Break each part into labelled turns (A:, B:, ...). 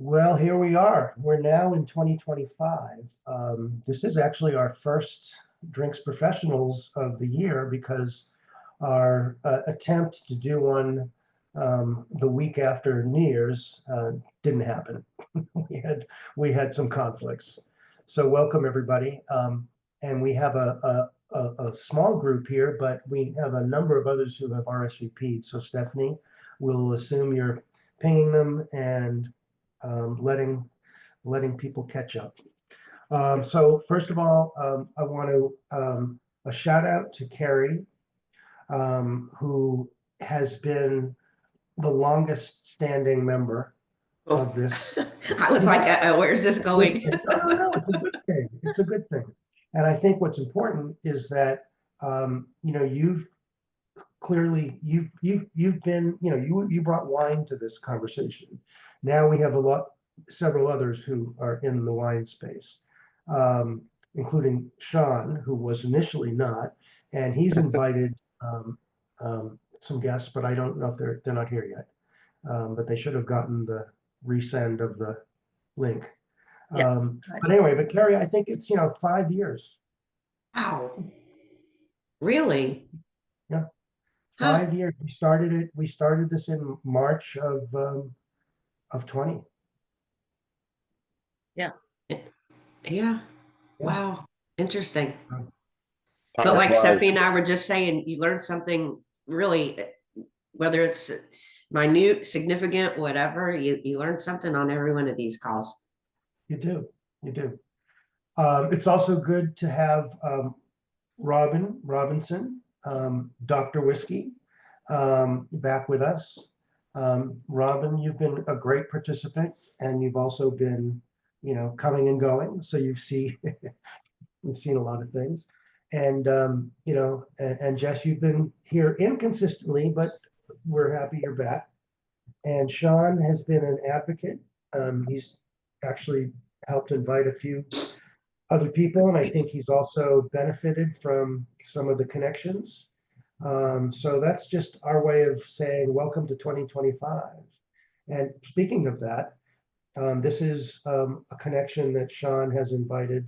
A: Well, here we are. We're now in 2025. This is actually our first Drinks Professionals of the year because our attempt to do one the week after New Year's didn't happen. We had some conflicts. So welcome everybody. And we have a small group here, but we have a number of others who have RSVP'd. So Stephanie, we'll assume you're pinging them and letting people catch up. So first of all, I want to a shout out to Carrie, who has been the longest standing member of this.
B: I was like, where's this going?
A: No, it's a good thing. It's a good thing. And I think what's important is that you've clearly you've been, you brought wine to this conversation. Now we have several others who are in the wine space, including Sean, who was initially not, and he's invited some guests, but I don't know if they're not here yet. But they should have gotten the resend of the link.
B: Yes.
A: But anyway, but Carrie, I think it's 5 years.
B: Wow. Really?
A: Yeah,
B: Huh.
A: 5 years. We started this in March of 20.
B: Yeah. Yeah.
A: Yeah.
B: Wow. Interesting.
A: Um,
B: But
C: Time
B: like
C: flies.
B: Stephanie and I were just saying, you learned something really, whether it's minute, significant, whatever, you learned something on every one of these calls.
A: You do. You do. It's also good to have Robinson, Dr. Whiskey, back with us. Robin, you've been a great participant, and you've also been, coming and going. So you've seen a lot of things, and and Jess, you've been here inconsistently, but we're happy you're back. And Sean has been an advocate. He's actually helped invite a few other people, and I think he's also benefited from some of the connections. So that's just our way of saying welcome to 2025. And speaking of that, this is a connection that Sean has invited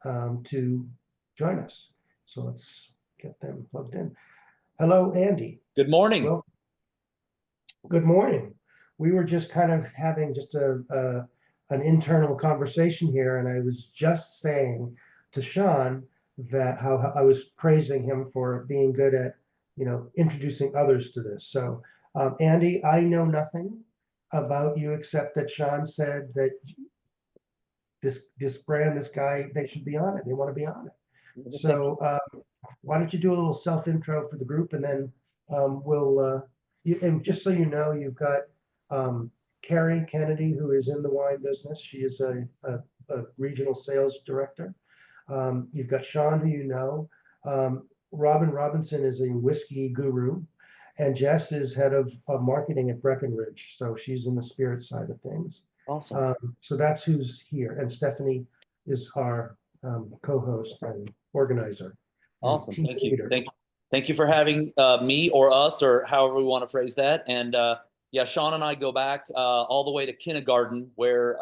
A: to join us. So let's get them plugged in. Hello, Andy.
C: Good morning.
A: Well, good morning. We were just kind of having just an internal conversation here, and I was just saying to Sean that how I was praising him for being good at introducing others to this. So Andy, I know nothing about you except that Sean said that this brand, this guy, they should be on it. They want to be on it. So why don't you do a little self intro for the group, and then and just so you know, you've got Carrie Kennedy, who is in the wine business. She is a regional sales director. You've got Sean, who you know. Robin Robinson is a whiskey guru, and Jess is head of marketing at Breckenridge. So she's in the spirit side of things.
C: Awesome.
A: So that's who's here. And Stephanie is our co-host and organizer.
C: Awesome. Thank you. Thank you for having me or us, or however we want to phrase that. And yeah, Sean and I go back all the way to kindergarten, where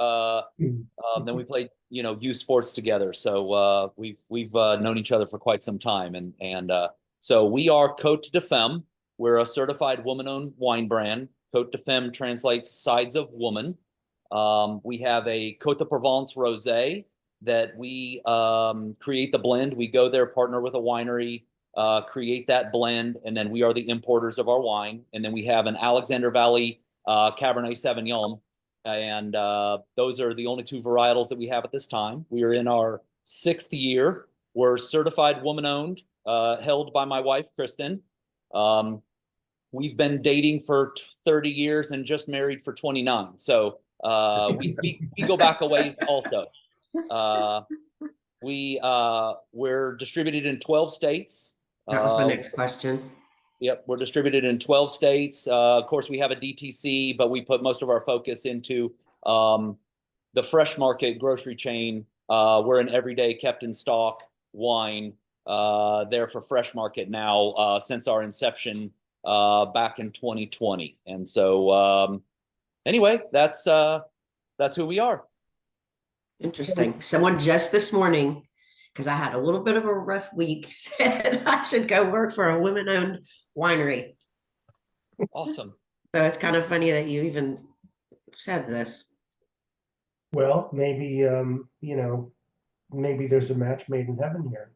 C: then we played youth sports together. So we've known each other for quite some time, and so we are Côte de Femme. We're a certified woman-owned wine brand. Côte de Femme translates sides of woman. We have a Côte de Provence rosé that we create the blend. We go there, partner with a winery, create that blend, and then we are the importers of our wine. And then we have an Alexander Valley Cabernet Sauvignon, and those are the only two varietals that we have at this time. We are in our 6th year. We're certified woman-owned, held by my wife, Kristen. We've been dating for 30 years and just married for 29. So we go back a way also. We're distributed in 12 states.
B: That was my next question.
C: Yep, we're distributed in 12 states. Of course, we have a DTC, but we put most of our focus into the fresh market grocery chain. We're an everyday kept in stock wine there for fresh market now since our inception back in 2020. And so anyway, that's that's who we are.
B: Interesting. Someone just this morning, because I had a little bit of a rough week, said I should go work for a women-owned winery.
C: Awesome.
B: So it's kind of funny that you even said this.
A: Well, maybe, you know, maybe there's a match made in heaven here.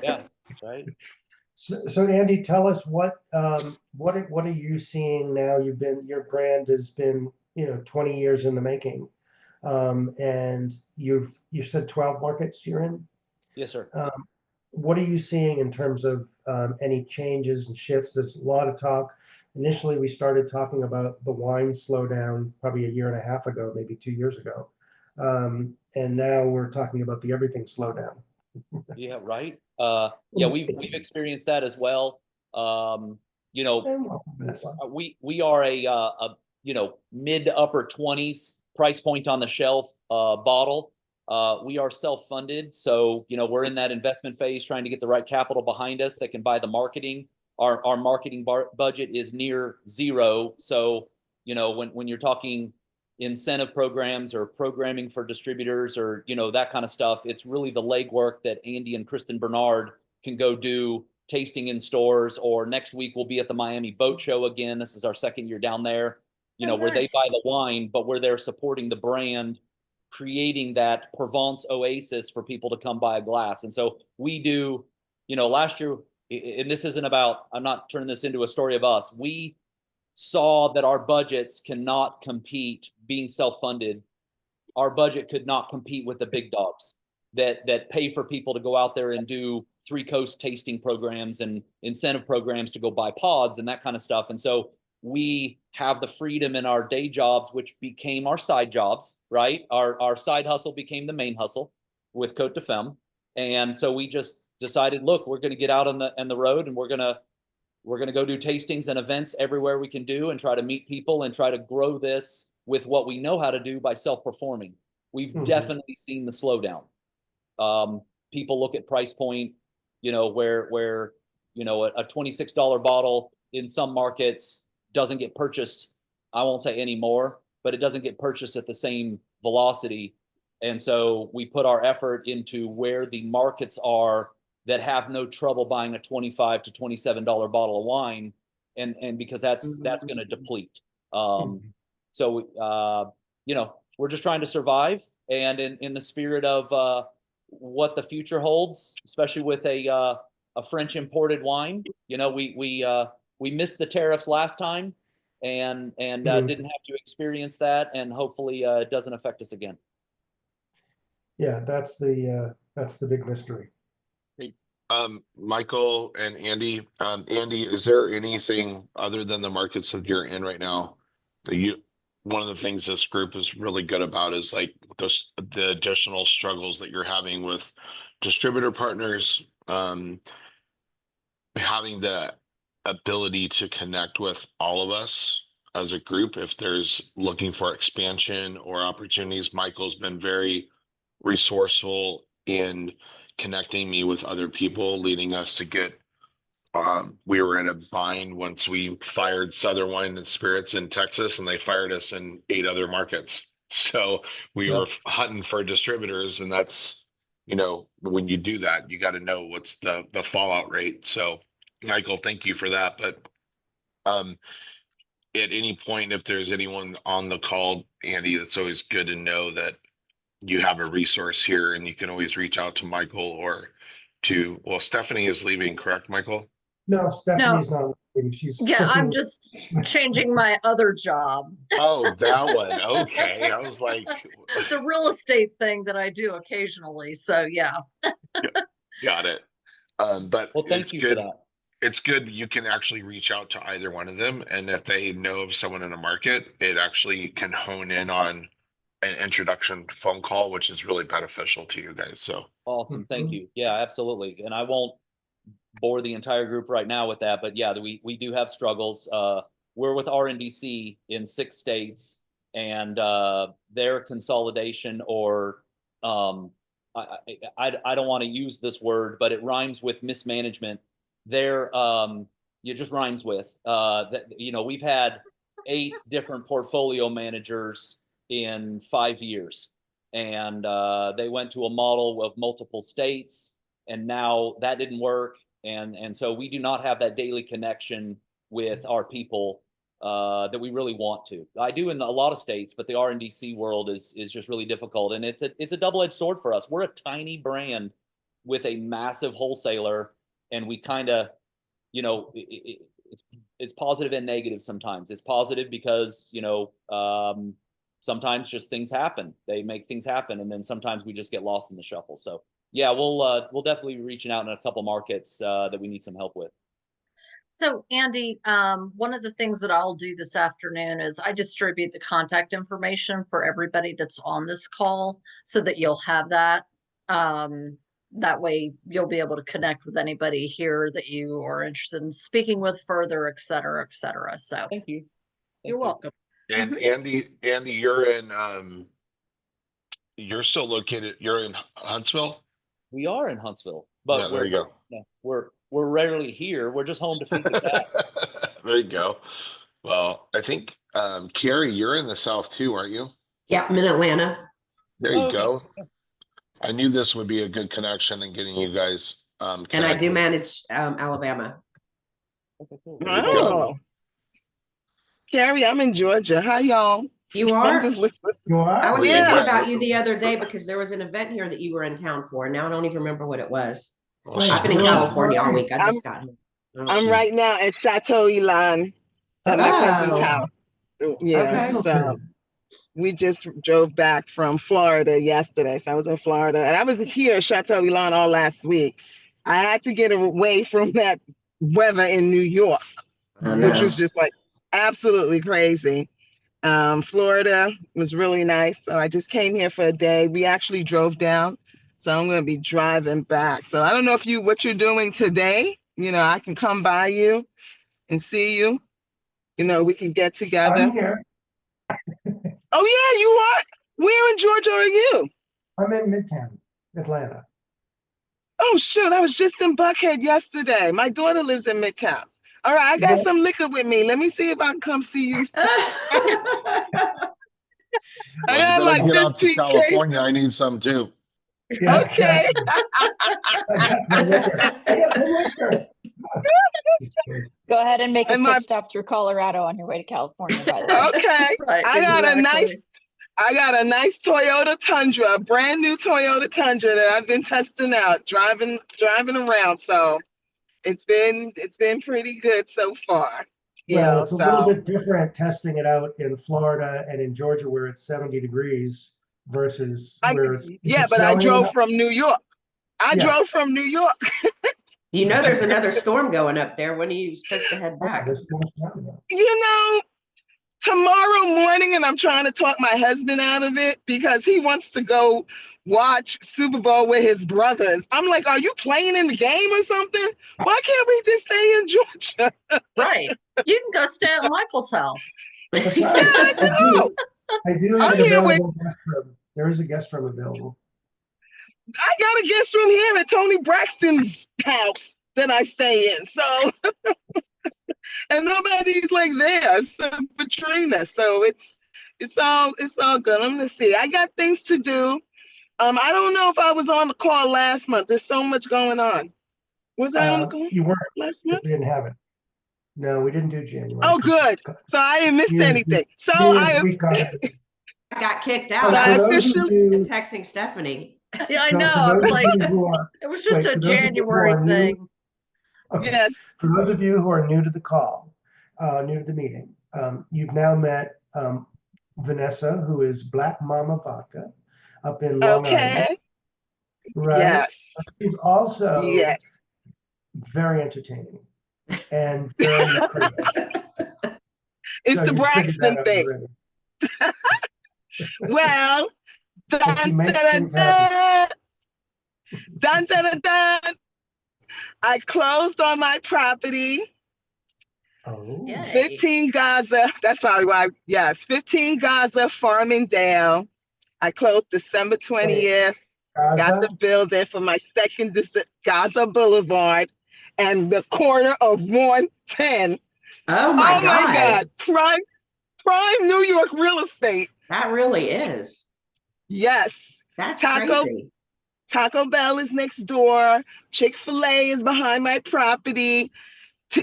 C: Yeah, right.
A: So Andy, tell us what are you seeing now? Your brand has been, 20 years in the making. And you said 12 markets you're in.
C: Yes, sir.
A: What are you seeing in terms of any changes and shifts? There's a lot of talk. Initially, we started talking about the wine slowdown probably a year and a half ago, maybe 2 years ago. And now we're talking about the everything slowdown.
C: Yeah, right. Yeah, we've experienced that as well. You know,
A: And welcome, Vanessa.
C: we are a mid to upper 20s price point on the shelf bottle. We are self-funded, so we're in that investment phase, trying to get the right capital behind us that can buy the marketing. Our marketing budget is near zero, so when you're talking incentive programs or programming for distributors or that kind of stuff, it's really the legwork that Andy and Kristen Bernard can go do, tasting in stores, or next week we'll be at the Miami Boat Show again. This is our second year down there, where they buy the wine, but we're there supporting the brand, creating that Provence oasis for people to come buy a glass. And so we do, last year, and this isn't about, I'm not turning this into a story of us. We saw that our budgets cannot compete, being self-funded. Our budget could not compete with the big dogs that pay for people to go out there and do 3-coast tasting programs and incentive programs to go buy pods and that kind of stuff. And so we have the freedom in our day jobs, which became our side jobs, right? Our side hustle became the main hustle with Cote de Femme. And so we just decided, look, we're going to get out on the road, and we're going to go do tastings and events everywhere we can do, and try to meet people and try to grow this with what we know how to do by self-performing. We've definitely seen the slowdown. People look at price point, where a $26 bottle in some markets doesn't get purchased. I won't say anymore, but it doesn't get purchased at the same velocity. And so we put our effort into where the markets are that have no trouble buying a $25 to $27 bottle of wine, and because that's going to deplete. So we're just trying to survive, and in the spirit of what the future holds, especially with a French imported wine. We missed the tariffs last time, and didn't have to experience that, and hopefully it doesn't affect us again.
A: Yeah, that's the big mystery.
D: Michael and Andy, Andy, is there anything other than the markets that you're in right now that one of the things this group is really good about is like the additional struggles that you're having with distributor partners, having the ability to connect with all of us as a group if there's looking for expansion or opportunities. Michael's been very resourceful in connecting me with other people, leading us to get we were in a bind once we fired Southern Wine and Spirits in Texas, and they fired us in 8 other markets. So we were hunting for distributors, and that's when you do that, you got to know what's the fallout rate. So Michael, thank you for that. But at any point, if there's anyone on the call, Andy, it's always good to know that you have a resource here, and you can always reach out to Michael or well, Stephanie is leaving, correct, Michael?
A: No, Stephanie's not leaving. She's
E: I'm just changing my other job.
D: Oh, that one. Okay. I was like
E: The real estate thing that I do occasionally. So yeah.
D: Got it. But
C: well, thank you for that.
D: It's good you can actually reach out to either one of them, and if they know of someone in a market, it actually can hone in on an introduction phone call, which is really beneficial to you guys. So
C: awesome. Thank you. Yeah, absolutely. And I won't bore the entire group right now with that, but yeah, we do have struggles. We're with RNDC in 6 states, and their consolidation, or I don't want to use this word, but it rhymes with mismanagement. It just rhymes with that. We've had 8 different portfolio managers in 5 years. And they went to a model of multiple states, and now that didn't work. And so we do not have that daily connection with our people that we really want to. I do in a lot of states, but the RNDC world is just really difficult. And it's a double-edged sword for us. We're a tiny brand with a massive wholesaler, and we kind of, you know, it's positive and negative sometimes. It's positive because, you know, sometimes just things happen. They make things happen, and then sometimes we just get lost in the shuffle. So yeah, we'll definitely be reaching out in a couple markets that we need some help with.
E: So Andy, one of the things that I'll do this afternoon is I distribute the contact information for everybody that's on this call so that you'll have that. That way you'll be able to connect with anybody here that you are interested in speaking with further, et cetera, et cetera. So
C: Thank you.
E: you're welcome.
D: And Andy, you're still located, you're in Huntsville?
C: We are in Huntsville,
D: Yeah,
C: but
D: there you go.
C: we're rarely here. We're just home to feed the cat.
D: There you go. Well, I think Carrie, you're in the South too, aren't you?
B: Yeah, I'm in Atlanta.
D: There you
C: Okay.
D: go. I knew this would be a good connection in getting you guys
B: And I do
D: connected.
B: manage Alabama.
C: Okay, cool.
D: There you go.
F: Oh, Carrie, I'm in Georgia. Hi, y'all.
B: You
F: I'm
B: are?
F: just listening.
A: You are?
B: I was
D: Wait,
B: thinking
D: what?
B: about you the other day because there was an event here that you were in town for. Now I don't even remember what it was.
D: Well,
A: Wait,
B: I've been in
A: where-
B: California all
A: where-
B: week. I just got here.
F: I'm right now at Chateau Elan at my cousin's
B: Oh.
F: house. Yeah,
B: Okay.
F: so we just drove back from Florida yesterday. So I was in Florida, and I was here at Chateau Elan all last week. I had to get away from that weather in New York,
B: I
F: which
B: know.
F: was just like absolutely crazy. Florida was really nice. So I just came here for a day. We actually drove down. So I'm going to be driving back. So I don't know what you're doing today. You know, I can come by you and see you. You know, we can get together.
A: I'm here.
F: Oh yeah, you are. Where in Georgia are you?
A: I'm in Midtown, Atlanta.
F: Oh shoot, I was just in Buckhead yesterday. My daughter lives in Midtown. All right, I got some liquor with me. Let me see if I can come see you. I
D: Well,
F: got
D: you
F: like
D: better get out to
F: 15
D: California.
F: cases.
D: I need some too.
A: Yeah,
F: Okay.
A: I got some liquor. I got some liquor.
G: Go ahead and make a
F: And
G: pit
F: my-
G: stop through Colorado on your way to California, by the way.
F: Okay.
E: Right.
F: I got
E: exactly.
F: I got a nice Toyota Tundra, a brand new Toyota Tundra that I've been testing out, driving around. So it's been pretty good so far. You
A: Well,
F: know,
A: it's a little
F: so
A: bit different testing it out in Florida and in Georgia where it's 70 degrees versus where it's
F: yeah, but I
A: snowing
F: drove
A: enough.
F: from New York. I
A: Yeah.
F: drove from New York.
B: You know there's another storm going up there. When are you supposed to head back?
A: There's so much snowing.
F: You know, tomorrow morning, and I'm trying to talk my husband out of it because he wants to go watch Super Bowl with his brothers. I'm like, are you playing in the game or something? Why can't we just stay in Georgia?
E: Right. You can go stay at Michael's house.
A: That's
F: Yeah,
A: right.
F: I know.
A: I do have
F: I'm
A: an
F: here with-
A: available guest room. There is a guest room available.
F: I got a guest room here at Tony Braxton's house that I stay in. So, and nobody's like there except for Trina. So it's all good. I'm gonna see. I got things to do. I don't know if I was on the call last month. There's so much going on. Was I on the call
A: You weren't,
F: last
A: we
F: month?
A: didn't have it. No, we didn't do January.
F: Oh, good. So I didn't miss
A: Yes,
F: anything. So
A: We covered it.
B: I got kicked
A: So
B: out.
F: So
B: I
F: I
B: was
A: for those of
F: officially-
A: you-
B: texting Stephanie.
E: Yeah, I
A: so
E: know.
A: for
E: I was
A: those of
E: like,
A: you who are-
E: it was just
A: wait,
E: a
A: for those of you who
E: January
A: are new-
E: thing.
A: okay.
F: yes.
A: For those of you who are new to the call, new to the meeting, you've now met Vanessa, who is Black Mama Vodka up in Long Island.
F: Okay.
A: Right?
F: Yes.
A: She's also
F: Yes.
A: very entertaining and very creative.
F: It's
A: So
F: the
A: you figured that
F: Braxton
A: out
F: thing.
A: already.
F: Well,
A: And she
F: dun,
A: makes
F: dun,
A: things
F: dun, dun, dun, dun, dun. I closed on my property,
A: Oh,
E: Yeah.
F: 15 Gaza. That's probably why. Yes, 15 Gaza Farmingdale. I closed December 20th. Got the
A: Gaza?
F: building for my second Gaza Boulevard and the corner of 110.
B: Oh my God.
F: Prime New York real estate.
B: That really is.
F: Yes.
B: That's
F: Taco
B: crazy.
F: Taco Bell is next door. Chick-fil-A is behind my property.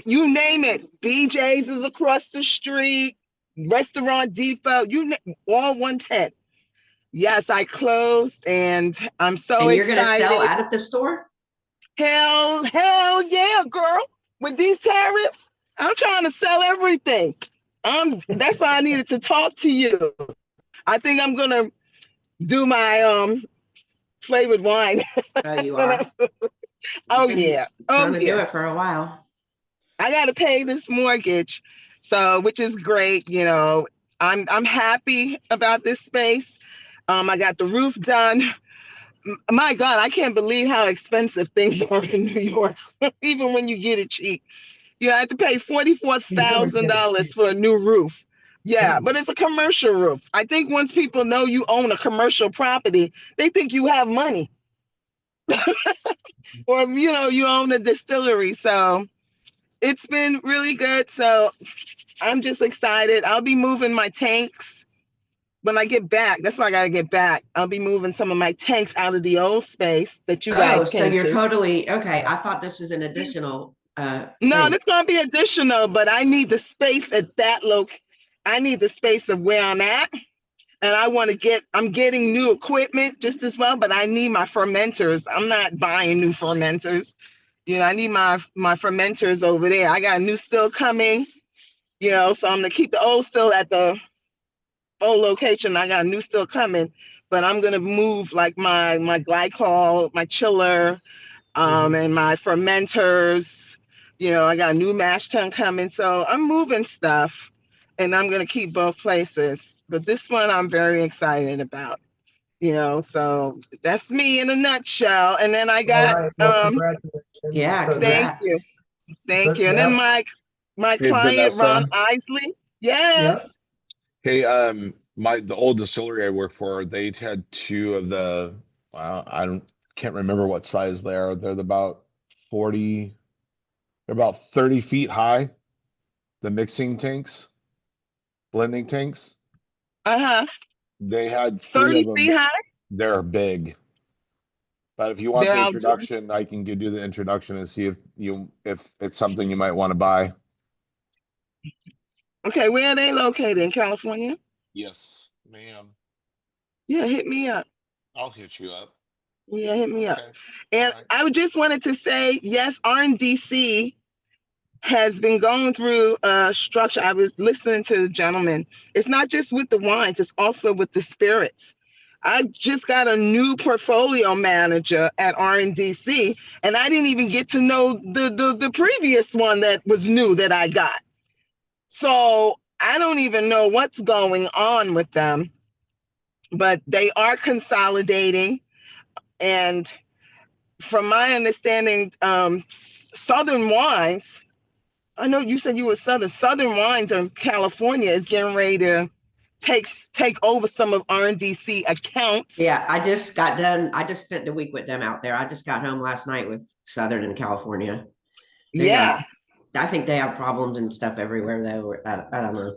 F: You name it. BJ's is across the street. Restaurant Depot, all 110. Yes, I closed and I'm so
B: And you're going to sell
F: excited.
B: out of the store?
F: Hell yeah, girl. With these tariffs, I'm trying to sell everything. That's why I needed to talk to you. I think I'm gonna do my flavored wine.
B: Oh, you are?
F: Oh
B: You've been
F: yeah. Oh
B: trying to do
F: yeah.
B: it for a while.
F: I gotta pay this mortgage. So which is great, you know. I'm happy about this space. I got the roof done. My God, I can't believe how expensive things are in New York, even when you get it cheap. You know, I had to pay $44,000 for a new roof. Yeah, but it's a commercial roof. I think once people know you own a commercial property, they think you have money. Or, you know, you own a distillery. So it's been really good. So I'm just excited. I'll be moving my tanks when I get back. That's why I got to get back. I'll be moving some of my tanks out of the old space that you
B: Oh,
F: guys
B: so
F: came
B: you're
F: to.
B: totally okay. I thought this was an additional
F: No,
B: thing.
F: this gonna be additional, but I need the space at that I need the space of where I'm at. And I'm getting new equipment just as well, but I need my fermenters. I'm not buying new fermenters. You know, I need my fermenters over there. I got a new still coming, you know, so I'm gonna keep the old still at the old location. I got a new still coming, but I'm gonna move like my glycol, my chiller, and my fermenters. You know, I got a new mash tun coming, so I'm moving stuff, and I'm gonna keep both places. But this one I'm very excited about. You know, so that's me in a nutshell. And then I
A: All
F: got
A: right, well, congratulations.
B: Yeah,
A: So
F: thank you,
B: congrats.
F: thank you. And then my
D: Hey,
F: client Ron
D: Vanessa.
F: Isley,
A: yeah,
F: yes,
D: Hey, the old distillery I work for, they had two of the, wow, can't remember what size they are. They're about 40, they're about 30 feet high. The mixing tanks, blending tanks.
F: uh-huh,
D: They had three
F: 30
D: of them.
F: feet high.
D: They're big. But if you want
F: They're
D: the
F: outdoor.
D: introduction, I can do the introduction and see if it's something you might want to buy.
F: Okay, where are they located? In California?
D: Yes, ma'am.
F: Yeah, hit me up.
D: I'll hit you up.
F: Yeah, hit me up.
D: Okay. All
F: And
D: right.
F: I just wanted to say, yes, RNDC has been going through a structure. I was listening to the gentleman. It's not just with the wines, it's also with the spirits. I just got a new portfolio manager at RNDC, and I didn't even get to know the previous one that was new that I got. So I don't even know what's going on with them, but they are consolidating. And from my understanding, Southern Wines, I know you said you were Southern Wines in California is getting ready to take over some of RNDC accounts.
B: Yeah, I just got done. I just spent the week with them out there. I just got home last night with Southern in California. They
F: Yeah,
B: got, I think they have problems and stuff everywhere though. I don't know.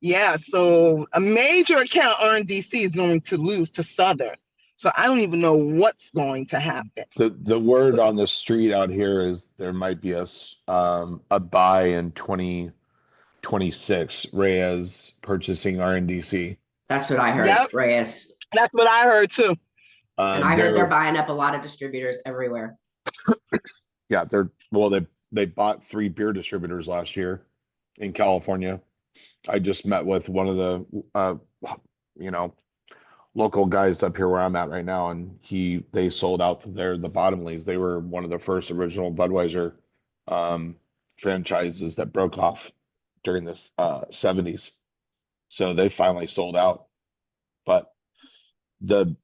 F: yeah. So a major account RNDC is going to lose to Southern. So I don't even know what's going to happen.
D: The word on the street out here is there might be a buy in 2026. Reyes purchasing RNDC.
B: That's what I heard,
F: Yep,
B: Reyes.
F: that's what I heard too.
B: And I heard they're buying up a lot of distributors everywhere.
D: Yeah, they bought 3 beer distributors last year in California. I just met with one of the you know, local guys up here where I'm at right now, and they sold out the Bottomleys. They were one of the first original Budweiser franchises that broke off during the 70s. So they finally sold out. But the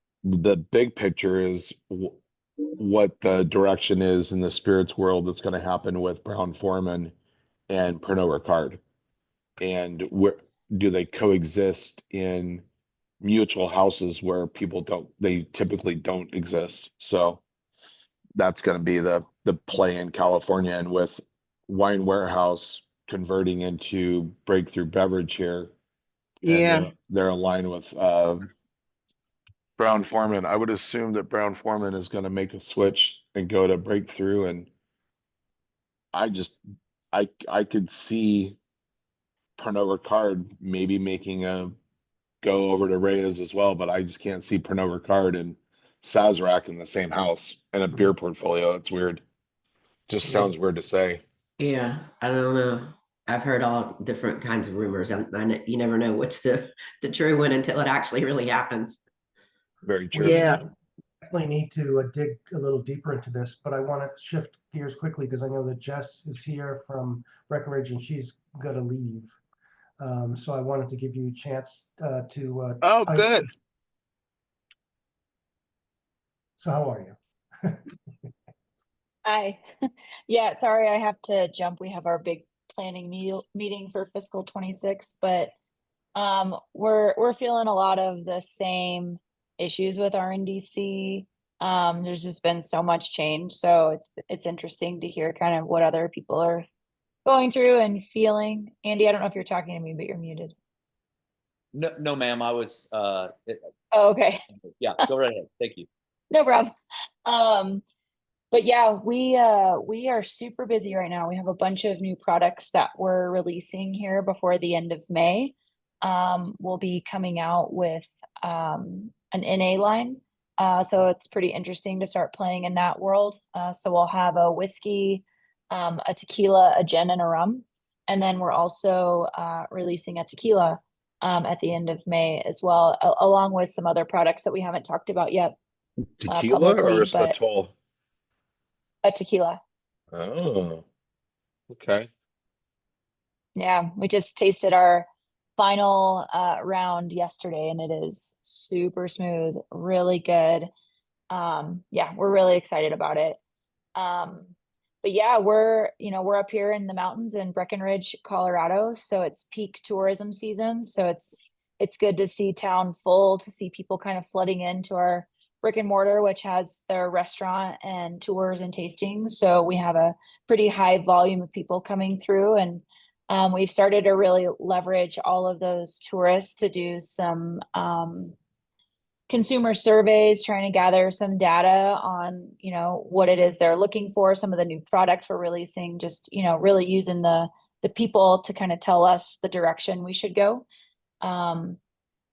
D: big picture is what the direction is in the spirits world that's going to happen with Brown Forman and Pernod Ricard, and where do they coexist in mutual houses where they typically don't exist. So that's going to be the play in California, and with Wine Warehouse converting into Breakthrough Beverage here,
F: Yeah.
D: They're aligned with Brown Forman. I would assume that Brown Forman is going to make a switch and go to breakthrough, and I just I could see Pernod Ricard maybe making a go over to Reyes as well, but I just can't see Pernod Ricard and Sazerac in the same house in a beer portfolio. It's weird. Just sounds weird to say.
B: Yeah, I don't know. I've heard all different kinds of rumors, and you never know what's the true one until it actually really happens.
D: Very true.
F: Yeah.
A: Definitely need to dig a little deeper into this, but I want to shift gears quickly because I know that Jess is here from Breckenridge and she's got to leave. So I wanted to give you a chance to.
F: Oh, good.
A: So how are you?
G: Hi. Yeah, sorry, I have to jump. We have our big planning meeting for fiscal 26, but we're feeling a lot of the same issues with our NDC. There's just been so much change, so it's interesting to hear kind of what other people are going through and feeling. Andy, I don't know if you're talking to me, but you're muted.
C: No, ma'am. I was.
G: Oh, okay.
C: Yeah, go right ahead. Thank you.
G: No problem. But yeah, we are super busy right now. We have a bunch of new products that we're releasing here before the end of May. We'll be coming out with an NA line. So it's pretty interesting to start playing in that world. So we'll have a whiskey, a tequila, a gin, and a rum. And then we're also releasing a tequila at the end of May as well, along with some other products that we haven't talked about yet.
D: Tequila or
G: publicly,
D: is
G: but
D: Satol?
G: a tequila.
D: Oh, okay.
G: Yeah, we just tasted our final round yesterday and it is super smooth, really good. Yeah, we're really excited about it. But yeah, we're up here in the mountains in Breckenridge, Colorado, so it's peak tourism season. So it's good to see town full, to see people kind of flooding into our brick and mortar, which has their restaurant and tours and tastings. So we have a pretty high volume of people coming through, and we've started to really leverage all of those tourists to do some consumer surveys, trying to gather some data on, what it is they're looking for, some of the new products we're releasing, just, really using the people to kind of tell us the direction we should go. But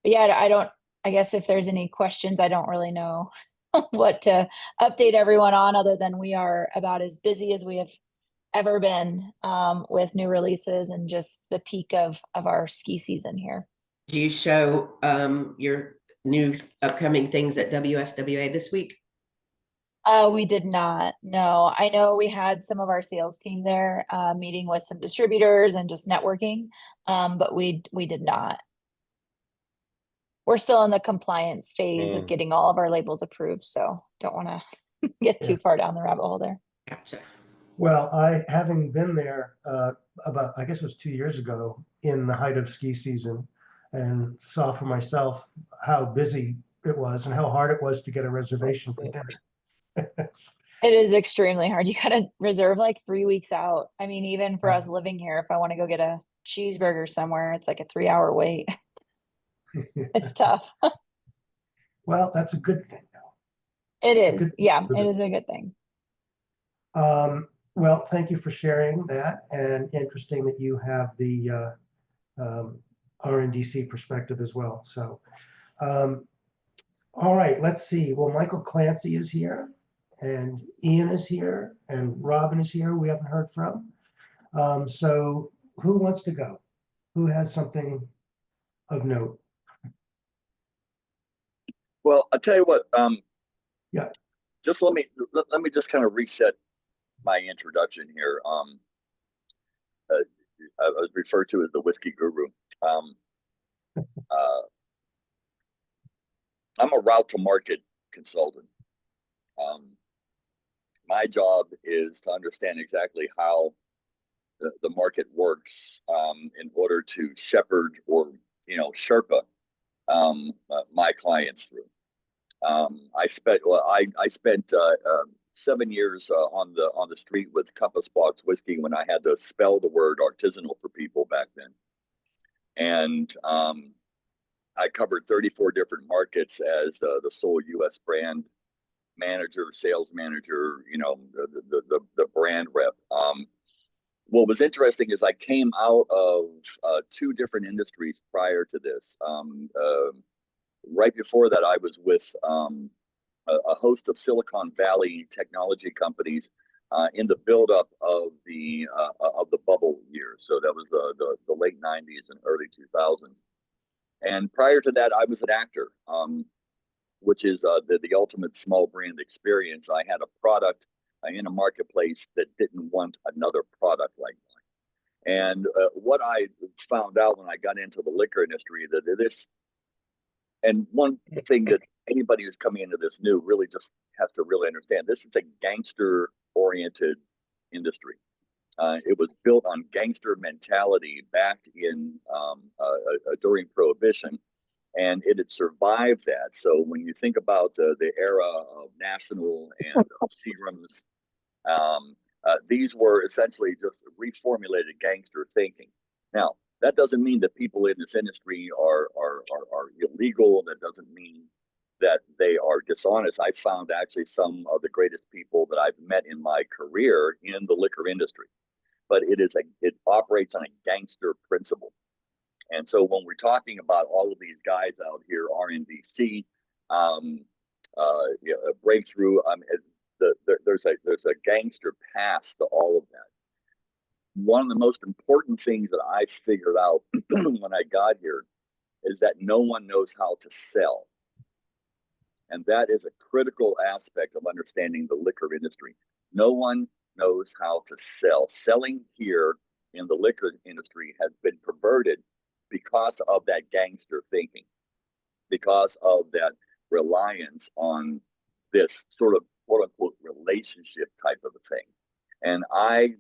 G: yeah, I guess if there's any questions, I don't really know what to update everyone on, other than we are about as busy as we have ever been with new releases and just the peak of our ski season here.
B: Do you show your new upcoming things at WSWA this week?
G: We did not. No, I know we had some of our sales team there meeting with some distributors and just networking, but we did not. We're still in the compliance phase of getting all of our labels approved, so don't want to get too far down the rabbit hole there.
B: Gotcha.
A: Well, having been there about, I guess it was 2 years ago in the height of ski season, and saw for myself how busy it was and how hard it was to get a reservation for dinner.
G: It is extremely hard. You gotta reserve like 3 weeks out. I mean, even for us living here, if I want to go get a cheeseburger somewhere, it's like a 3-hour wait. It's tough.
A: Well, that's a good thing, though.
G: It
A: It's a
G: is.
A: good
G: Yeah,
A: thing.
G: it is a good thing.
A: Well, thank you for sharing that, and interesting that you have the RNDC perspective as well. So, all right, let's see. Well, Michael Clancy is here, and Ian is here, and Robin is here. We haven't heard from. So, who wants to go? Who has something of note?
H: Well, I'll tell you what.
A: Yeah.
H: Just let me just kind of reset my introduction here. I was referred to as the whiskey guru. I'm a route to market consultant. My job is to understand exactly how the market works in order to shepherd or Sherpa my clients through. I spent 7 years on the street with Compass Box Whiskey when I had to spell the word artisanal for people back then. And I covered 34 different markets as the sole U.S. brand manager, sales manager, you know, the brand rep. What was interesting is I came out of two different industries prior to this. Right before that, I was with a host of Silicon Valley technology companies in the buildup of the bubble years. So that was the late 90s and early 2000s. And prior to that, I was an actor, which is the ultimate small brand experience. I had a product in a marketplace that didn't want another product like mine. And what I found out when I got into the liquor industry, that this, and one thing that anybody who's coming into this new really just has to really understand, this is a gangster oriented industry. It was built on gangster mentality back in during Prohibition, and it had survived that. So when you think about the era of National and Seagram's, these were essentially just reformulated gangster thinking. Now, that doesn't mean that people in this industry are illegal. That doesn't mean that they are dishonest. I found actually some of the greatest people that I've met in my career in the liquor industry, but it operates on a gangster principle. And so when we're talking about all of these guys out here, RNDC, Breakthrough, there's a gangster past to all of that. One of the most important things that I figured out when I got here is that no one knows how to sell. And that is a critical aspect of understanding the liquor industry. No one knows how to sell. Selling here in the liquor industry has been perverted because of that gangster thinking, because of that reliance on this sort of quote unquote relationship type of a thing. And I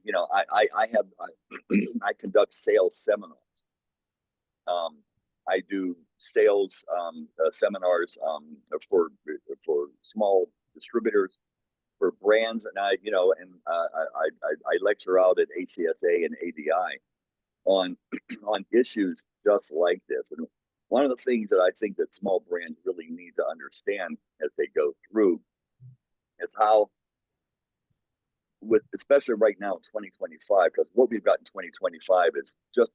H: conduct sales seminars. I do sales seminars for small distributors, for brands, and I lecture out at ACSA and ADI on issues just like this. And one of the things that I think that small brands really need to understand as they go through is how, especially right now in 2025, because what we've got in 2025 is just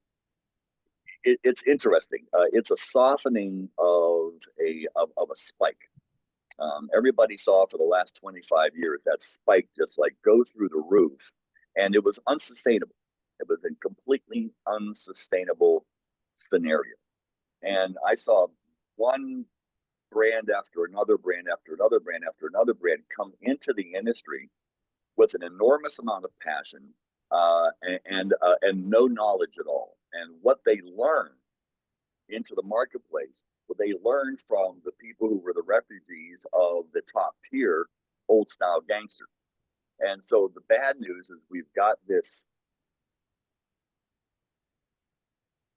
H: it's interesting. It's a softening of a spike. Everybody saw for the last 25 years that spike just like go through the roof, and it was unsustainable. It was a completely unsustainable scenario. And I saw one brand after another brand after another brand after another brand come into the industry with an enormous amount of passion and no knowledge at all. And what they learned into the marketplace, what they learned from the people who were the refugees of the top tier old style gangsters. And so the bad news is we've got this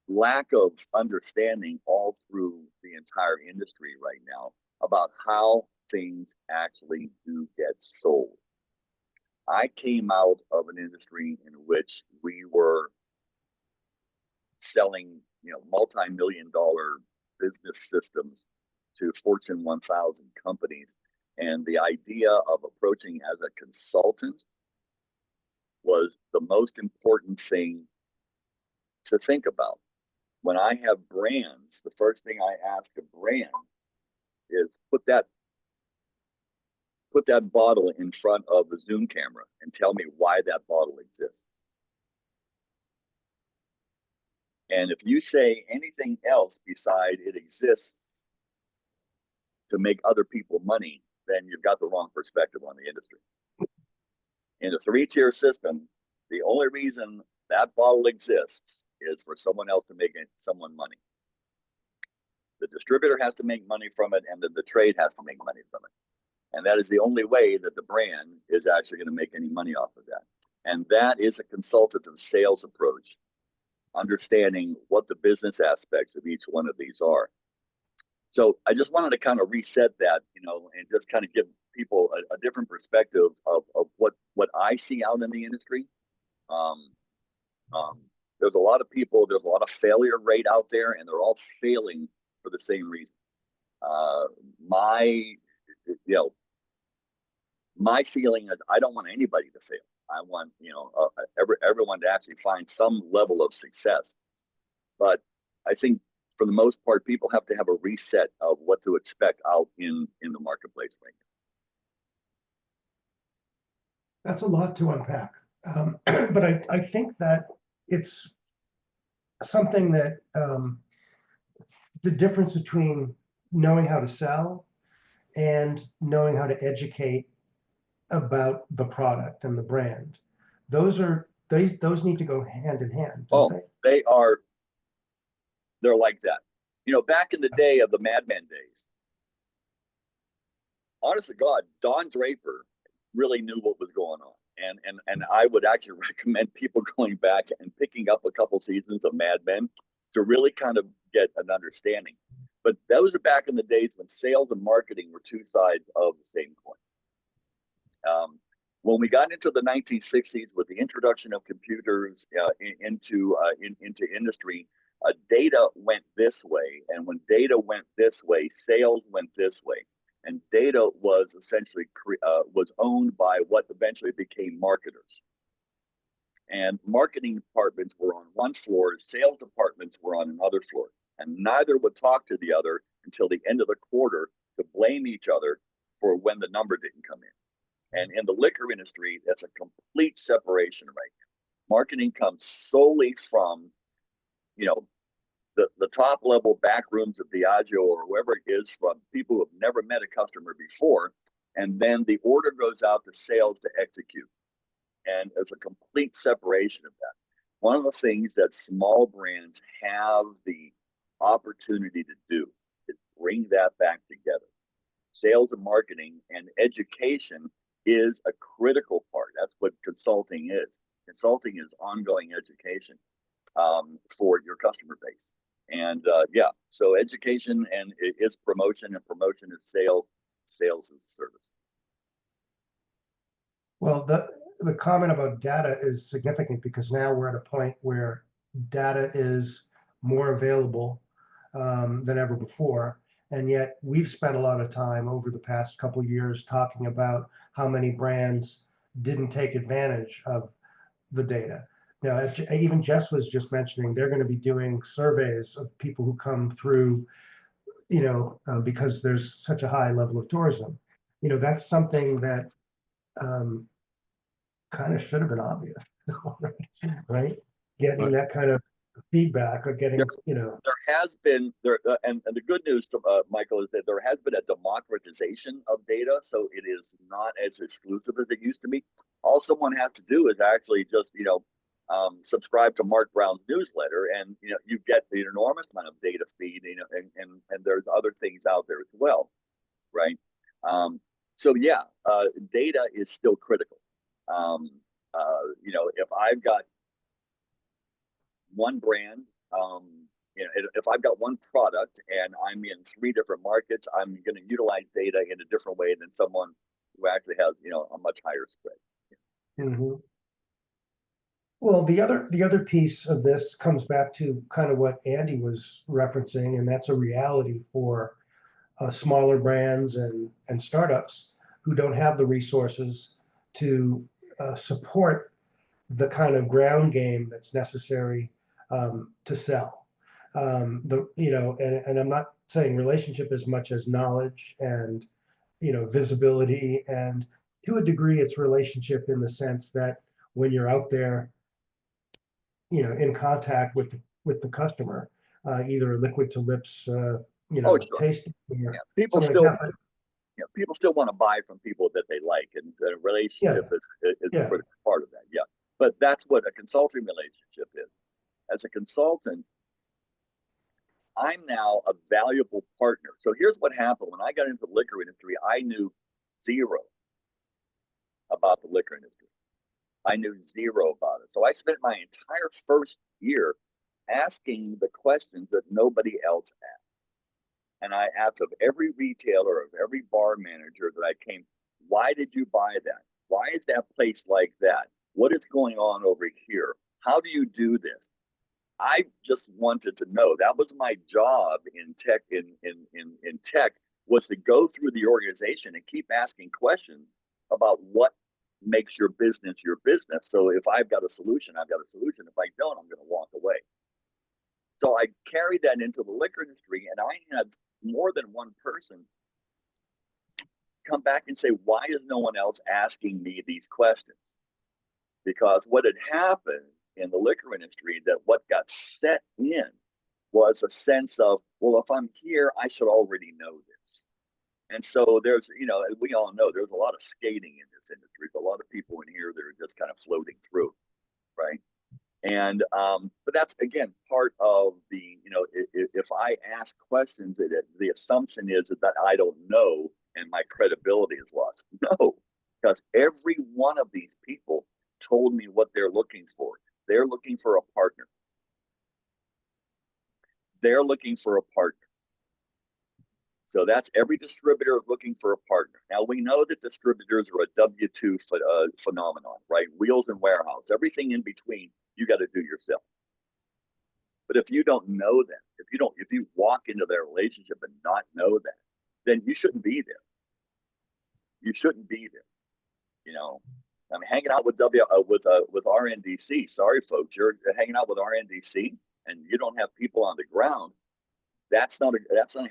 H: lack of understanding all through the entire industry right now about how things actually do get sold. I came out of an industry in which we were selling, multi-million-dollar business systems to Fortune 1000 companies. And the idea of approaching as a consultant was the most important thing to think about. When I have brands, the first thing I ask a brand is put that bottle in front of the Zoom camera and tell me why that bottle exists. And if you say anything else beside it exists to make other people money, then you've got the wrong perspective on the industry. In a 3-tier system, the only reason that bottle exists is for someone else to make someone money. The distributor has to make money from it, and then the trade has to make money from it. And that is the only way that the brand is actually going to make any money off of that. And that is a consultative sales approach, understanding what the business aspects of each one of these are. So I just wanted to kind of reset that, and just kind of give people a different perspective of what I see out in the industry. there's a lot of people, there's a lot of failure rate out there, and they're all failing for the same reason. My, you know, my feeling is I don't want anybody to fail. I want, you know, everyone to actually find some level of success. But I think for the most part, people have to have a reset of what to expect out in the marketplace right now.
A: That's a lot to unpack. But I think that it's something that the difference between knowing how to sell and knowing how to educate about the product and the brand, those need to go hand in hand, don't they?
H: They're like that. You know, back in the day of the Mad Men days, honest to God, Don Draper really knew what was going on. And I would actually recommend people going back and picking up a couple seasons of Mad Men to really kind of get an understanding. But those are back in the days when sales and marketing were two sides of the same coin. When we got into the 1960s with the introduction of computers into industry, data went this way. And when data went this way, sales went this way. And data was essentially was owned by what eventually became marketers. And marketing departments were on one floor, sales departments were on another floor. And neither would talk to the other until the end of the quarter to blame each other for when the number didn't come in. And in the liquor industry, that's a complete separation right now. Marketing comes solely from, you know, the top level back rooms of Diageo or whoever it is, from people who have never met a customer before. And then the order goes out to sales to execute. And it's a complete separation of that. One of the things that small brands have the opportunity to do is bring that back together. Sales and marketing and education is a critical part. That's what consulting is. Consulting is ongoing education for your customer base. And so education and it is promotion, and promotion is sales. Sales is service.
A: Well, the comment about data is significant because now we're at a point where data is more available than ever before. And yet we've spent a lot of time over the past couple of years talking about how many brands didn't take advantage of the data. Now, even Jess was just mentioning they're going to be doing surveys of people who come through, you know, because there's such a high level of tourism. You know, that's something that kind of should have been obvious, right? Getting that kind of feedback or getting, you know.
H: There has been, and the good news, Michael, is that there has been a democratization of data. So it is not as exclusive as it used to be. All someone has to do is actually just, you know, subscribe to Mark Brown's newsletter, and you know you get the enormous amount of data feed, you know, and there's other things out there as well, right? So yeah, data is still critical. You know, if I've got one brand, you know, if I've got one product and I'm in 3 different markets, I'm going to utilize data in a different way than someone who actually has, you know, a much higher spread.
A: Mm-hmm. Well, the other piece of this comes back to kind of what Andy was referencing, and that's a reality for smaller brands and startups who don't have the resources to support the kind of ground game that's necessary to sell. You know, and I'm not saying relationship as much as knowledge and, you know, visibility, and to a degree it's relationship in the sense that when you're out there, you know, in contact with the customer, either liquid to lips, you know,
H: Sure.
A: tasting.
H: Yeah. People still, you know, people still want to buy from people that they like, and the relationship is a critical part of that. Yeah, but that's what a consulting relationship is. As a consultant, I'm now a valuable partner. So here's what happened when I got into the liquor industry. I knew zero about the liquor industry. I knew zero about it. So I spent my entire first year asking the questions that nobody else asked. And I asked of every retailer, of every bar manager that I came, why did you buy that? Why is that place like that? What is going on over here? How do you do this? I just wanted to know. That was my job in tech. In tech was to go through the organization and keep asking questions about what makes your business your business. So if I've got a solution, I've got a solution. If I don't, I'm going to walk away. So I carried that into the liquor industry, and I had more than one person come back and say, why is no one else asking me these questions? Because what had happened in the liquor industry, that what got set in was a sense of, well, if I'm here, I should already know this. And so there's, you know, we all know there's a lot of skating in this industry. There's a lot of people in here that are just kind of floating through, right? And but that's again part of the, you know, if I ask questions, the assumption is that I don't know and my credibility is lost. No, because every one of these people told me what they're looking for. They're looking for a partner. They're looking for a partner. So that's every distributor is looking for a partner. Now we know that distributors are a W-2 phenomenon, right? Wheels and warehouse, everything in between, you got to do yourself. But if you don't know them, if you walk into their relationship and not know that, then you shouldn't be there. You shouldn't be there. You know, I mean, hanging out with RNDC. Sorry, folks, you're hanging out with RNDC and you don't have people on the ground. That's not a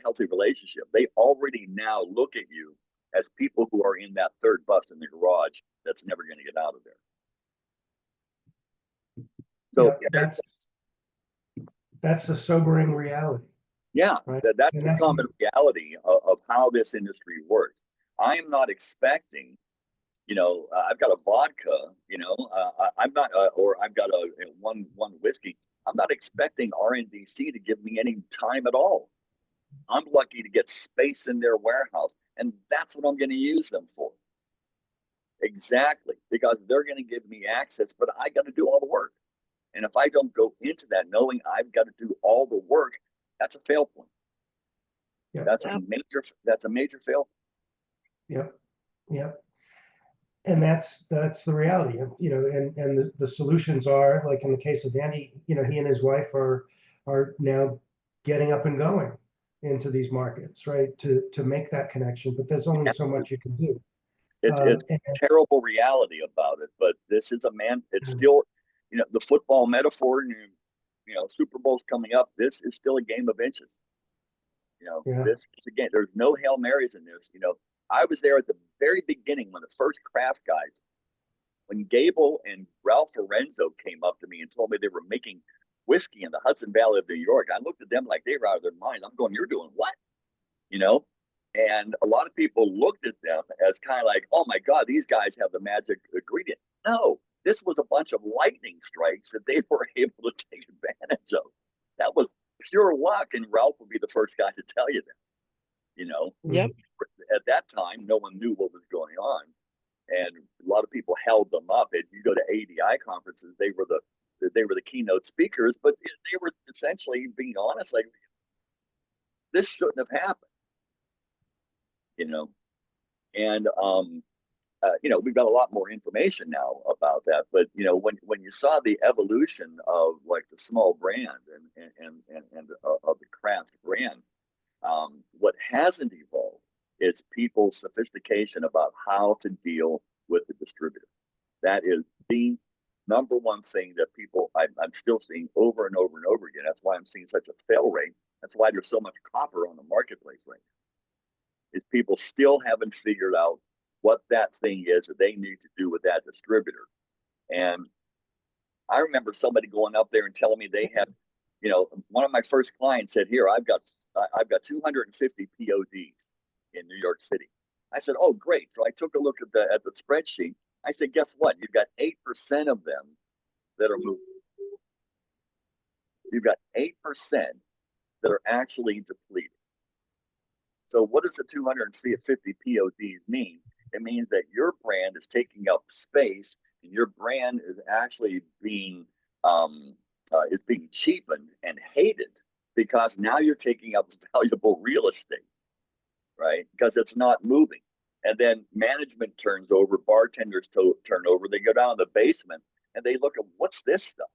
H: healthy relationship. They already now look at you as people who are in that third bus in the garage that's never going to get out of there. So
A: yeah, that's a sobering reality.
H: Yeah,
A: right?
H: that's the common reality of how this industry works. I am not expecting, you know, I've got a vodka, you know, I'm not, or I've got a one whiskey. I'm not expecting RNDC to give me any time at all. I'm lucky to get space in their warehouse, and that's what I'm going to use them for. Exactly, because they're going to give me access, but I got to do all the work. And if I don't go into that knowing I've got to do all the work, that's a fail point.
A: Yeah.
H: That's a major fail.
A: Yep. Yep. And that's the reality of, you know, and the solutions are, like in the case of Andy, you know, he and his wife are now getting up and going into these markets, right, to make that connection, but there's only so much you can do.
H: It's a terrible reality about it, but this is it's still, you know, the football metaphor, you know, Super Bowl's coming up. This is still a game of inches. You know, this is a game. There's no Hail Marys in this. You know, I was there at the very beginning when the first craft guys, when Gable and Ralph Lorenzo came up to me and told me they were making whiskey in the Hudson Valley of New York. I looked at them like they were out of their minds. I'm going, you're doing what? You know? And a lot of people looked at them as kind of like, oh my God, these guys have the magic ingredient. No, this was a bunch of lightning strikes that they were able to take advantage of. That was pure luck, and Ralph would be the first guy to tell you that. You know,
F: Yep.
H: At that time, no one knew what was going on, and a lot of people held them up. If you go to ADI conferences, they were the keynote speakers, but they were essentially being honest, like, this shouldn't have happened. You know, and you know, we've got a lot more information now about that. But you know, when you saw the evolution of like the small brand and of the craft brand, what hasn't evolved is people's sophistication about how to deal with the distributor. That is the number one thing that people I'm still seeing over and over and over again. That's why I'm seeing such a fail rate. That's why there's so much copper on the marketplace right now. Is people still haven't figured out what that thing is that they need to do with that distributor. And I remember somebody going up there and telling me they had, you know, one of my first clients said, here, I've got 250 PODs in New York City. I said, oh, great. So I took a look at the spreadsheet. I said, guess what? You've got 8% of them that are moving. You've got 8% that are actually depleted. So what does the 250 PODs mean? It means that your brand is taking up space, and your brand is actually being cheapened and hated because now you're taking up valuable real estate, right? Because it's not moving. And then management turns over, bartenders turn over. They go down to the basement and they look at, what's this stuff?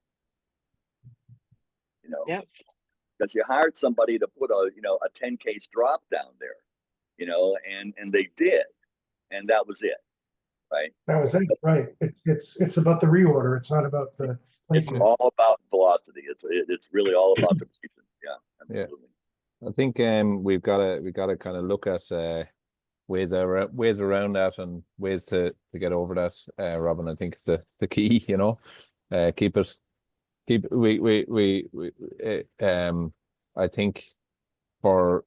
H: you know,
F: Yep.
H: because you hired somebody to put a, you know, a 10 case drop down there, you know, and they did, and that was it, right?
A: That was it, right? It's about the reorder. It's not about the
H: It's
A: placement.
H: all about velocity. It's really all about the placement. Yeah,
I: Yeah.
H: absolutely.
I: I think we gotta kind of look at ways around that and ways to get over that. Robin, I think it's the key. You know, keep I think for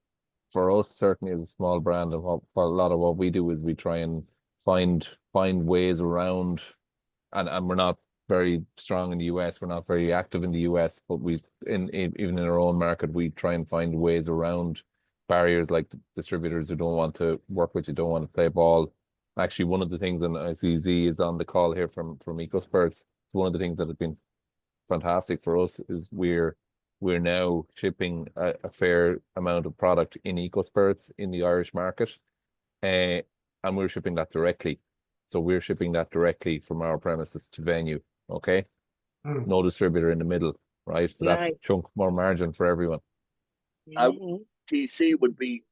I: us, certainly as a small brand, and for a lot of what we do is we try and find ways around, and we're not very strong in the US. We're not very active in the US, but even in our own market, we try and find ways around barriers like distributors who don't want to work with you, don't want to play ball. Actually, one of the things, and I see Z is on the call here from EcoSpurts. One of the things that has been fantastic for us is we're now shipping a fair amount of product in EcoSpurts in the Irish market, and we're shipping that directly. So we're shipping that directly from our premises to venue. Okay, no distributor in the middle, right? So that's
F: Nice.
I: a chunk more margin for everyone.
F: Mhm.
H: DTC would be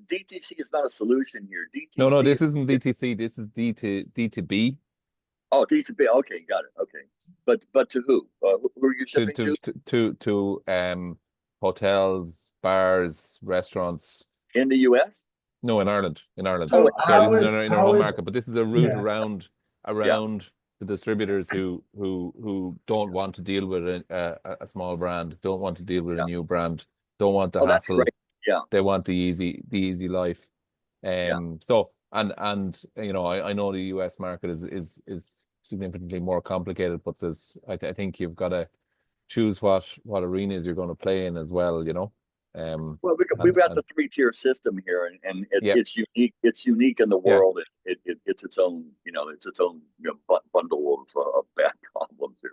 H: DTC is not a solution here. DTC.
I: No, this isn't DTC. This is D2B.
H: Oh, D2B. Okay, got it. Okay, but to who? Who are you shipping
I: to hotels, bars, restaurants.
H: in the US?
I: No, in Ireland. In Ireland.
A: So
I: Sorry,
A: how
I: this is
A: is-
I: in our
A: how
I: home
A: is-
I: market, but this is a route
A: Yeah.
I: around the distributors who don't want to deal with a small brand, don't want to deal with a new brand, don't want the
H: Oh, that's
I: hassle.
H: great. Yeah.
I: They want the easy life. So and you know, I know the US market is significantly more complicated, but there's I think you've got to choose what arenas you're going to play in as well, you know.
H: Well, we've got the 3-tier system here, and it's unique. It's unique in the world. It's its own, you know, bundle of bad problems here.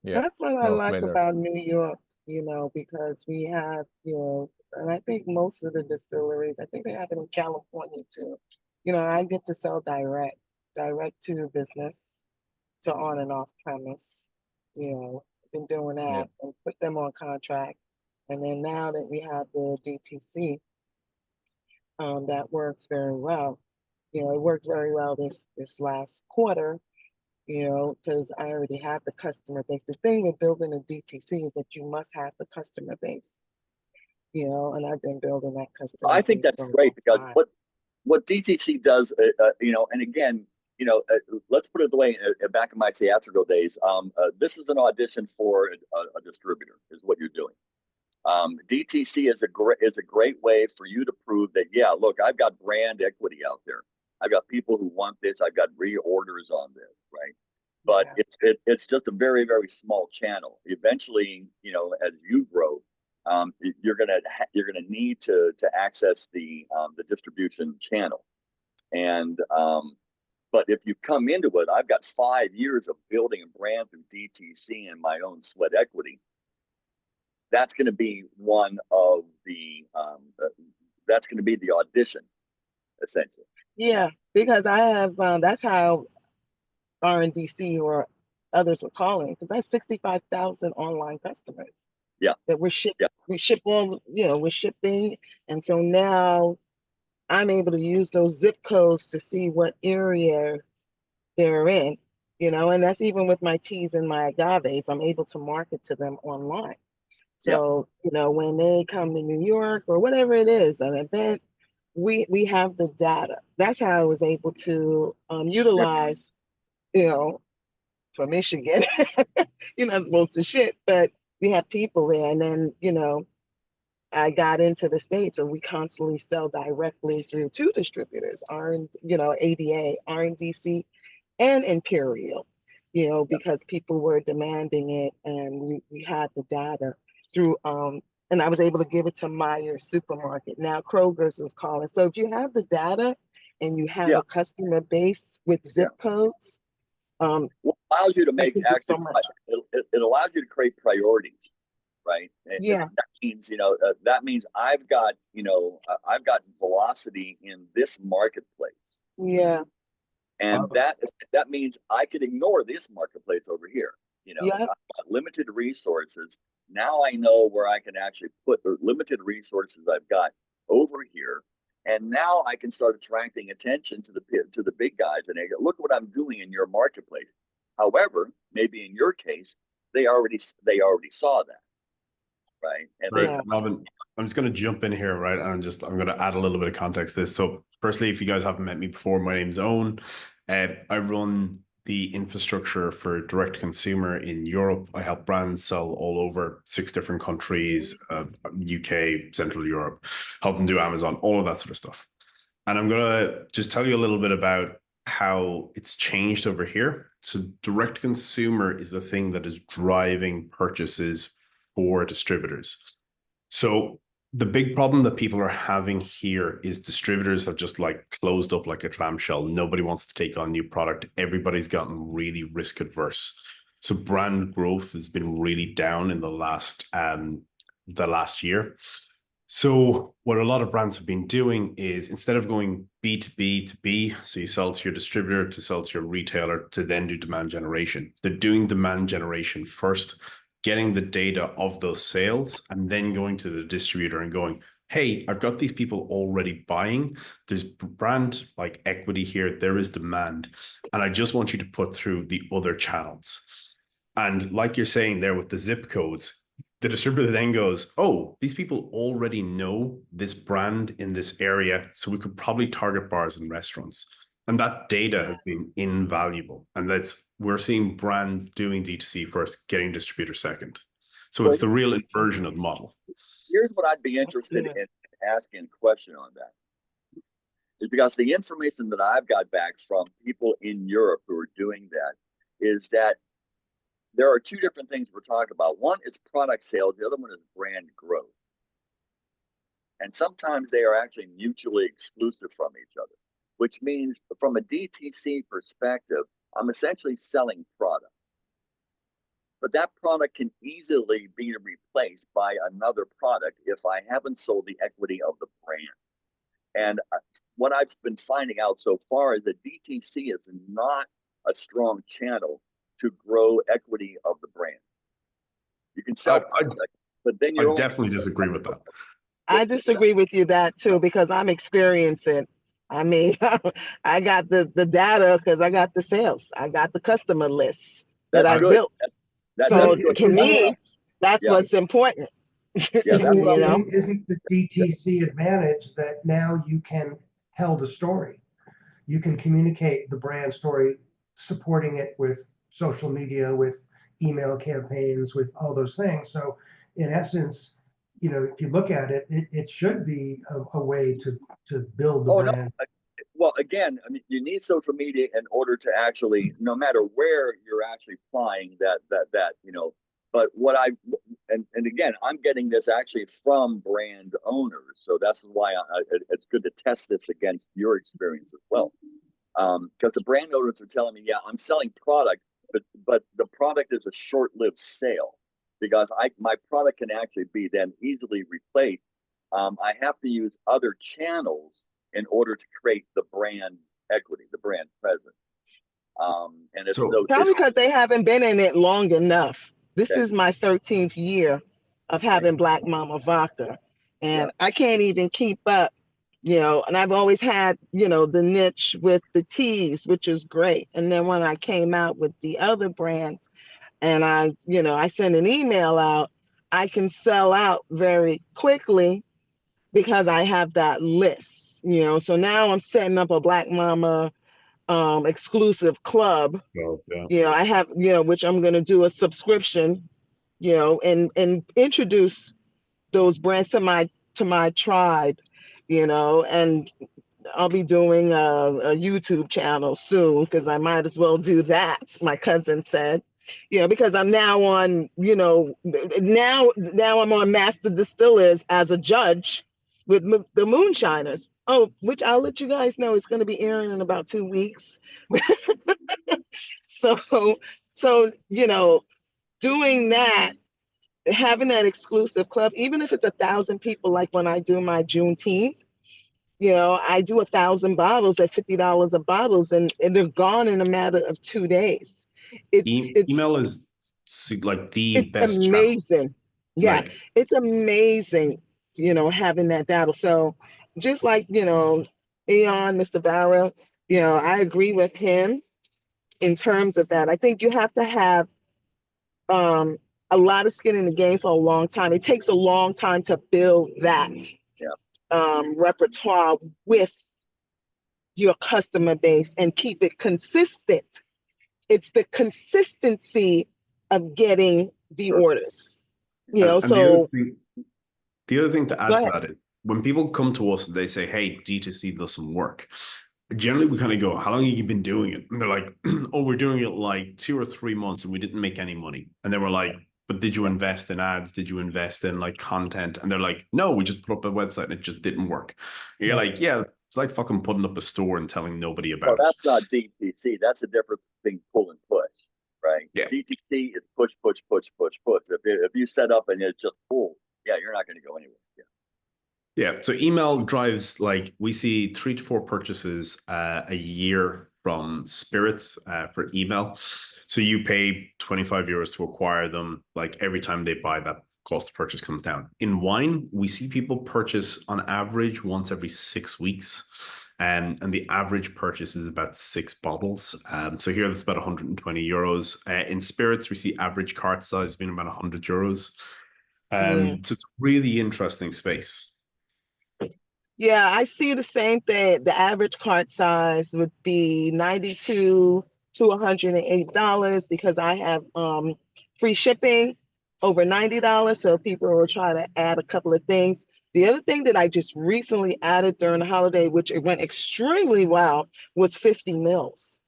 I: Yeah.
F: That's what I
I: No,
F: like
I: familiar.
F: about New York, you know, because we have, you know, and I think most of the distilleries, I think they have it in California too. You know, I get to sell direct to business, to on and off premise. You know, been doing that
I: Yeah.
F: and put them on contract. And then now that we have the DTC, that works very well. You know, it worked very well this last quarter, you know, because I already have the customer base. The thing with building a DTC is that you must have the customer base, you know, and I've been building that customer
H: I think
F: base
H: that's
F: for a
H: great because
F: long time.
H: what DTC does, you know, and again, you know, let's put it the way back in my theatrical days. This is an audition for a distributor, is what you're doing. DTC is a great way for you to prove that, yeah, look, I've got brand equity out there. I've got people who want this. I've got reorders on this, right? But
F: Yeah.
H: it's just a very, very small channel. Eventually, you know, as you grow, you're gonna need to access the distribution channel. And but if you come into it, I've got 5 years of building a brand through DTC and my own sweat equity. That's going to be one of the that's going to be the audition, essentially.
F: Yeah, because I have that's how RNDC or others were calling, because I have 65,000 online customers.
H: Yeah.
F: That we ship all, you know, we're shipping. And so now I'm able to use those zip codes to see what area they're in, you know, and that's even with my teas and my agaves, I'm able to market to them online. So, you know, when they come to New York or whatever it is, an event, we have the data. That's how I was able to utilize, you know, for Michigan. You're not supposed to ship, but we have people there. And then, you know, I got into the States and we constantly sell directly through 2 distributors, you know, ADA, RNDC, and Imperial, you know, because people were demanding it and we had the data through, and I was able to give it to Meijer supermarket. Now Kroger's is calling. So if you have the data and you have a customer base with zip codes,
H: what allows you to make
F: so much.
H: it allows you to create priorities, right? And that means, you know, that means I've got, you know, I've got velocity in this marketplace.
F: Yeah.
H: And that means I could ignore this marketplace over here. You know,
F: Yeah.
H: I've got limited resources. Now I know where I can actually put the limited resources I've got over here. And now I can start attracting attention to the big guys, and they go, look what I'm doing in your marketplace. However, maybe in your case, they already saw that, right? And
J: Right,
H: they
J: Robin, I'm just going to jump in here, right? And I'm going to add a little bit of context to this. So, firstly, if you guys haven't met me before, my name's Owen. I run the infrastructure for direct consumer in Europe. I help brands sell all over 6 different countries, UK, Central Europe, help them do Amazon, all of that sort of stuff. And I'm going to just tell you a little bit about how it's changed over here. So direct consumer is the thing that is driving purchases for distributors. So the big problem that people are having here is distributors have just like closed up like a clamshell. Nobody wants to take on new product. Everybody's gotten really risk adverse. So brand growth has been really down in the last year. So what a lot of brands have been doing is instead of going B2B to B, so you sell to your distributor, to sell to your retailer, to then do demand generation, they're doing demand generation first, getting the data of those sales, and then going to the distributor and going, hey, I've got these people already buying. There's brand like equity here. There is demand. And I just want you to put through the other channels. And like you're saying there with the zip codes, the distributor then goes, oh, these people already know this brand in this area, so we could probably target bars and restaurants. And that data has been invaluable. And we're seeing brands doing D2C first, getting distributor second. So it's the real inversion of the model.
H: Here's what I'd be interested in asking a question on that. Is because the information that I've got back from people in Europe who are doing that is that there are 2 different things we're talking about. One is product sales. The other one is brand growth. And sometimes they are actually mutually exclusive from each other, which means from a DTC perspective, I'm essentially selling product. But that product can easily be replaced by another product if I haven't sold the equity of the brand. And what I've been finding out so far is that DTC is not a strong channel to grow equity of the brand. You can sell product, but then
J: I definitely disagree with that.
F: I disagree with you that too, because I'm experiencing. I mean, I got the data because I got the sales. I got the customer lists that I built. So to me, that's what's important.
A: Isn't
F: You know,
A: the DTC advantage that now you can tell the story? You can communicate the brand story, supporting it with social media, with email campaigns, with all those things. So in essence, if you look at it, it should be a way to build the brand.
H: No. Well, again, I mean, you need social media in order to actually, no matter where you're actually flying that, but and again, I'm getting this actually from brand owners. So that's why it's good to test this against your experience as well. Because the brand owners are telling me, yeah, I'm selling product, but the product is a short-lived sale because my product can actually be then easily replaced. I have to use other channels in order to create the brand equity, the brand presence. And it's
F: probably because they haven't been in it long enough. This is my 13th year of having Black Mama Vodka, and I can't even keep up. And I've always had, the niche with the teas, which is great. And then when I came out with the other brands and I send an email out, I can sell out very quickly because I have that list, So now I'm setting up a Black Mama exclusive club. I have, which I'm going to do a subscription, and introduce those brands to my tribe, and I'll be doing a YouTube channel soon because I might as well do that. My cousin said, because I'm now on, now I'm on Master Distillers as a judge with the Moonshiners. Oh, which I'll let you guys know it's going to be airing in about 2 weeks. So, doing that, having that exclusive club, even if it's 1,000 people, like when I do my Juneteenth, I do 1,000 bottles at $50 a bottles, and they're gone in a matter of 2 days.
J: Email is like the
F: It's
J: best channel.
F: amazing. Yeah,
J: Like,
F: it's amazing, having that data. So just like, Aeon, Mr. Barra, I agree with him in terms of that. I think you have to have um, a lot of skin in the game for a long time. It takes a long time to build that repertoire with your customer base and keep it consistent. It's the consistency of getting the orders.
J: and
F: So
J: the other thing to
F: go
J: add to
F: ahead.
J: that is when people come to us and they say, hey, D2C doesn't work. Generally, we kind of go, how long have you been doing it? And they're like, oh, we're doing it like 2 or 3 months and we didn't make any money. And then we're like, but did you invest in ads? Did you invest in like content? And they're like, no, we just put up a website and it just didn't work. And you're like, yeah, it's like fucking putting up a store and telling nobody
H: Well,
J: about
H: that's
J: it.
H: not DTC. That's a different thing, pull and push, right?
J: Yeah.
H: DTC is push, push, push, push, push. If you set up and it's just pull, yeah, you're not going to go anywhere. Yeah.
J: Yeah, so email drives, like we see 3 to 4 purchases a year from Spirits for email. So you pay 25 euros to acquire them. Like every time they buy, that cost of purchase comes down. In wine, we see people purchase on average once every 6 weeks. And the average purchase is about 6 bottles. So here that's about 120 euros. In spirits, we see average cart size being about 100 euros. So it's a really interesting space.
F: Yeah, I see the same thing. The average cart size would be $92 to $108 because I have free shipping over $90. So people will try to add a couple of things. The other thing that I just recently added during the holiday, which it went extremely well, was 50 mils.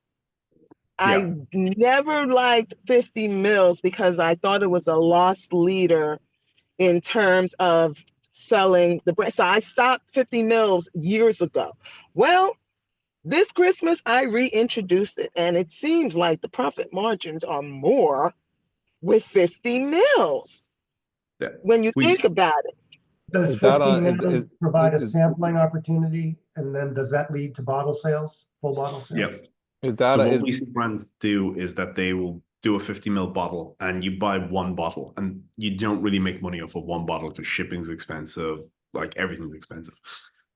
F: I never liked 50 mils because I thought it was a lost leader in terms of selling the brand. So I stopped 50 mils years ago. Well, this Christmas I reintroduced it, and it seems like the profit margins are more with 50 mils.
J: Yeah.
F: When you think about it.
A: Does
I: Is that
A: 50
I: on-
A: mils provide a
I: is-
A: sampling opportunity? And then does that lead to bottle sales, full bottle sales?
J: Yep.
I: Is that
J: So
I: a-
J: what
I: is-
J: we see brands do is that they will do a 50 ml bottle and you buy one bottle and you don't really make money off of one bottle because shipping's expensive, like everything's expensive.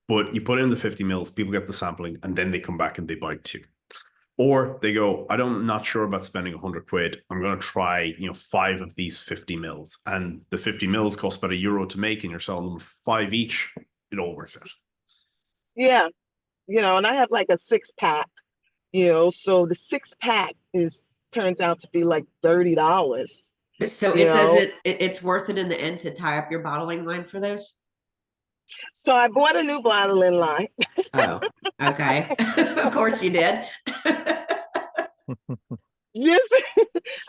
J: But you put in the 50 mils, people get the sampling, and then they come back and they buy 2. Or they go, I'm not sure about spending 100 quid. I'm going to try, 5 of these 50 mils. And the 50 mils cost about €1 to make, and you're selling them 5 each. It all works out.
F: Yeah, and I have like a 6-pack, so the 6-pack turns out to be like $30.
B: So it's worth it in the end to tie up your bottling line for those?
F: So I bought a new bottling line.
B: Oh, okay. Of course you did.
F: Just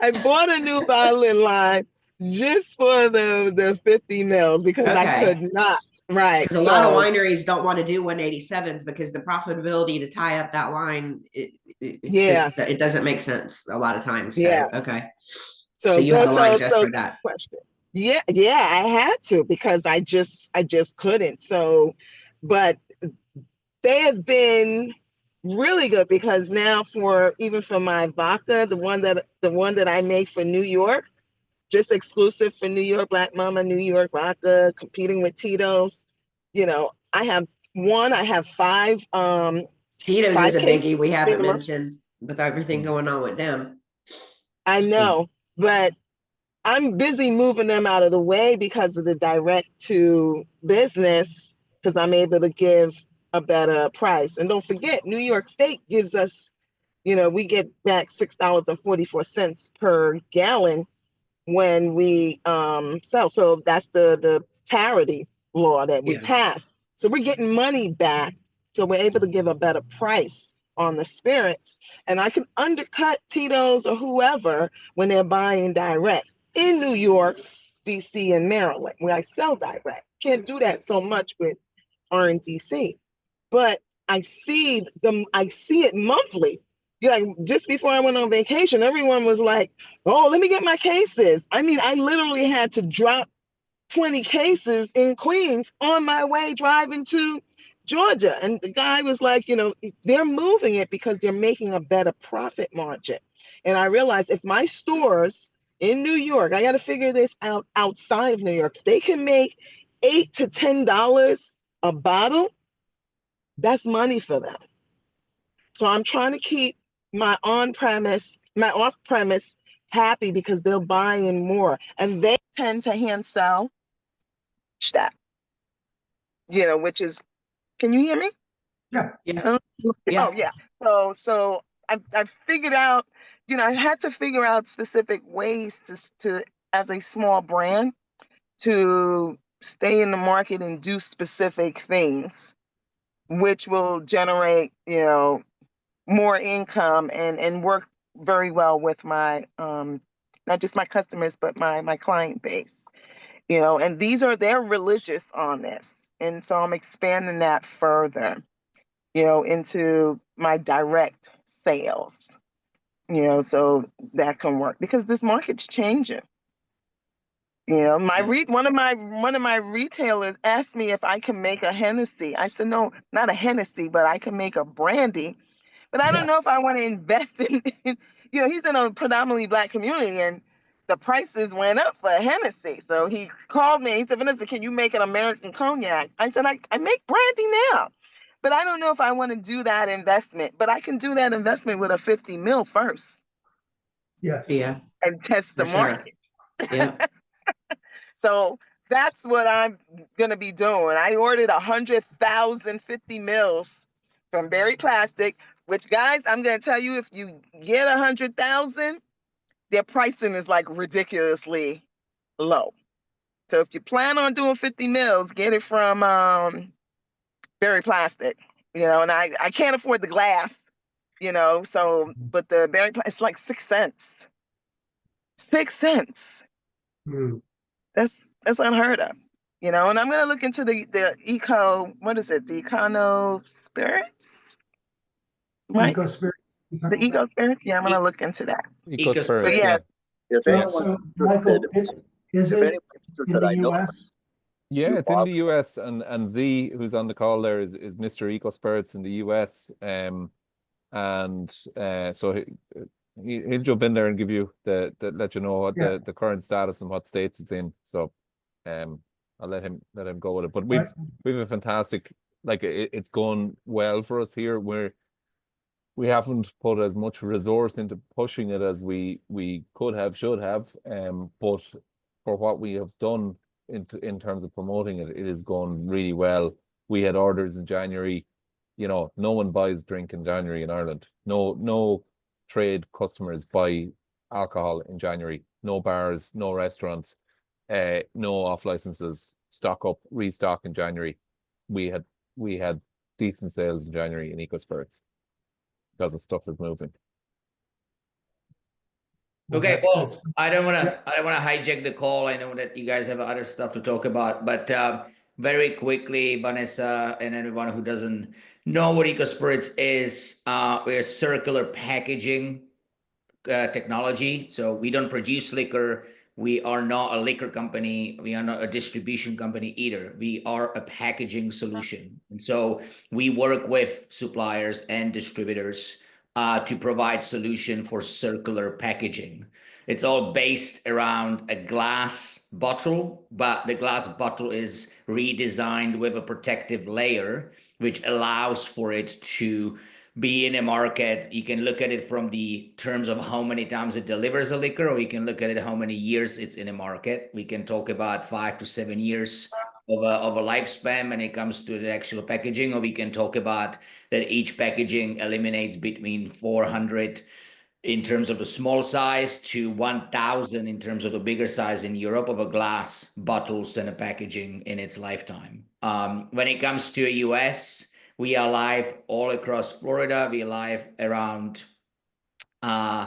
F: I bought a new bottling line just for the 50 mils because I could not. Right.
B: Because a lot of wineries don't want to do 187s because the profitability to tie up that line, it doesn't make sense a lot of times. So,
F: yeah.
B: Okay.
F: So
B: you have a line just for that.
F: Question. Yeah, I had to because I just couldn't. So, but they have been really good because now for my vodka, the one that I make for New York, just exclusive for New York, Black Mama New York vodka, competing with Tito's. I have 5.
B: Tito's
F: 5
B: is a
F: cases
B: biggie we haven't
F: minimum.
B: mentioned with everything going on with them.
F: I know, but I'm busy moving them out of the way because of the direct to business, because I'm able to give a better price. And don't forget, New York State gives us, we get back $6.44 per gallon when we sell. So that's the parity law that we passed. So we're getting money back. So we're able to give a better price on the spirits. And I can undercut Tito's or whoever when they're buying direct in New York, DC, and Maryland, where I sell direct. Can't do that so much with RNDC. But I see it monthly. Just before I went on vacation, everyone was like, oh, let me get my cases. I mean, I literally had to drop 20 cases in Queens on my way driving to Georgia. And the guy was like, they're moving it because they're making a better profit margin. And I realized if my stores in New York, I got to figure this out outside of New York. They can make $8 to $10 a bottle. That's money for them. So I'm trying to keep my my off premise happy because they're buying more, and they tend to hand sell that, which is, can you hear me?
A: Yeah.
B: Yeah.
F: Oh yeah. So I figured out, I had to figure out specific ways to as a small brand to stay in the market and do specific things, which will generate, more income and work very well with my not just my customers but my client base. And they're religious on this. And so I'm expanding that further, into my direct sales, so that can work because this market's changing. One of my retailers asked me if I can make a Hennessy. I said, no, not a Hennessy, but I can make a brandy. But I don't know if I want to invest in, he's in a predominantly Black community and the prices went up for Hennessy. So he called me. He said, Vanessa, can you make an American cognac? I said, I make brandy now, but I don't know if I want to do that investment. But I can do that investment with a 50 mil first.
A: Yes.
B: Yeah.
F: And test the
B: For sure.
F: market.
B: Yeah.
F: So that's what I'm going to be doing. I ordered 100,000 50 mils from Berry Plastic, which, guys, I'm going to tell you, if you get 100,000, their pricing is like ridiculously low. So if you plan on doing 50 mils, get it from Berry Plastic, and I can't afford the glass, but the Berry Plastic, it's like 6 cents. 6 cents. That's unheard of, and I'm going to look into the eco, what is it? The econo spirits, right?
A: Eco spirit.
F: The eco spirits. Yeah, I'm going to look into that.
I: Eco
C: Eco
I: spirits,
F: But yeah.
H: If
A: So,
H: anyone's
A: so Michael,
H: interested,
A: is
H: if
A: it
H: anyone's
A: in
H: interested,
A: the
H: I know
A: US?
I: Yeah, it's in
H: Bob.
I: the US, and Z, who's on the call there, is Mr. Eco Spirits in the US. And so he'll jump in there and give you let you know what the current status and what states it's in. So I'll let him go with it. But we've a fantastic, like, it's going well for us here. We haven't put as much resource into pushing it as we should have. But for what we have done in terms of promoting it, it is going really well. We had orders in January. No one buys drink in January in Ireland. No trade customers buy alcohol in January. No bars, no restaurants, no off licenses stock up, restock in January. We had decent sales in January in Eco Spirits because the stuff is moving.
K: Okay, well, I don't want to hijack the call. I know that you guys have other stuff to talk about, but very quickly, Vanessa and everyone who doesn't know what EcoSpirits is, we're circular packaging technology. So we don't produce liquor. We are not a liquor company. We are not a distribution company either. We are a packaging solution. And so we work with suppliers and distributors to provide solution for circular packaging. It's all based around a glass bottle, but the glass bottle is redesigned with a protective layer, which allows for it to be in a market. You can look at it from the terms of how many times it delivers a liquor, or you can look at it how many years it's in a market. We can talk about 5 to 7 years of a lifespan when it comes to the actual packaging, or we can talk about that each packaging eliminates between 400 in terms of a small size to 1,000 in terms of a bigger size in Europe of a glass bottles and a packaging in its lifetime. When it comes to US, we are live all across Florida. We live around LA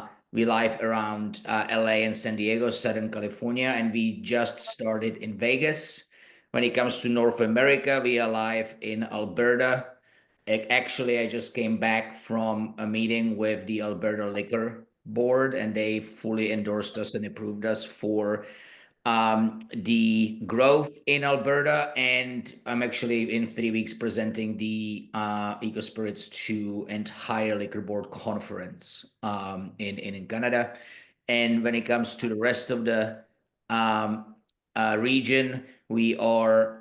K: and San Diego, Southern California, and we just started in Vegas. When it comes to North America, we are live in Alberta. Actually, I just came back from a meeting with the Alberta Liquor Board, and they fully endorsed us and approved us for the growth in Alberta. And I'm actually in 3 weeks presenting the EcoSpirits to entire liquor board conference in Canada. And when it comes to the rest of the region, we are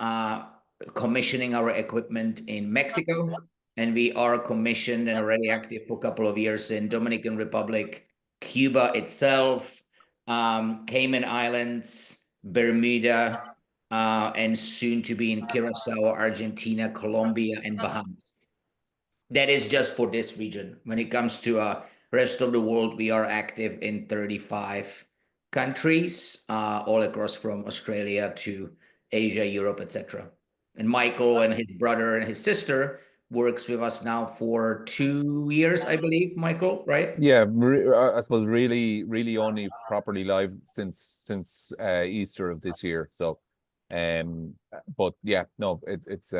K: commissioning our equipment in Mexico, and we are commissioned and already active for a couple of years in Dominican Republic, Cuba itself, Cayman Islands, Bermuda, and soon to be in Curacao, Argentina, Colombia, and Bahamas. That is just for this region. When it comes to rest of the world, we are active in 35 countries, all across from Australia to Asia, Europe, etc. And Michael and his brother and his sister works with us now for 2 years, I believe, Michael, right?
I: Yeah, I suppose really only properly live since Easter of this year. So, but yeah, no, it's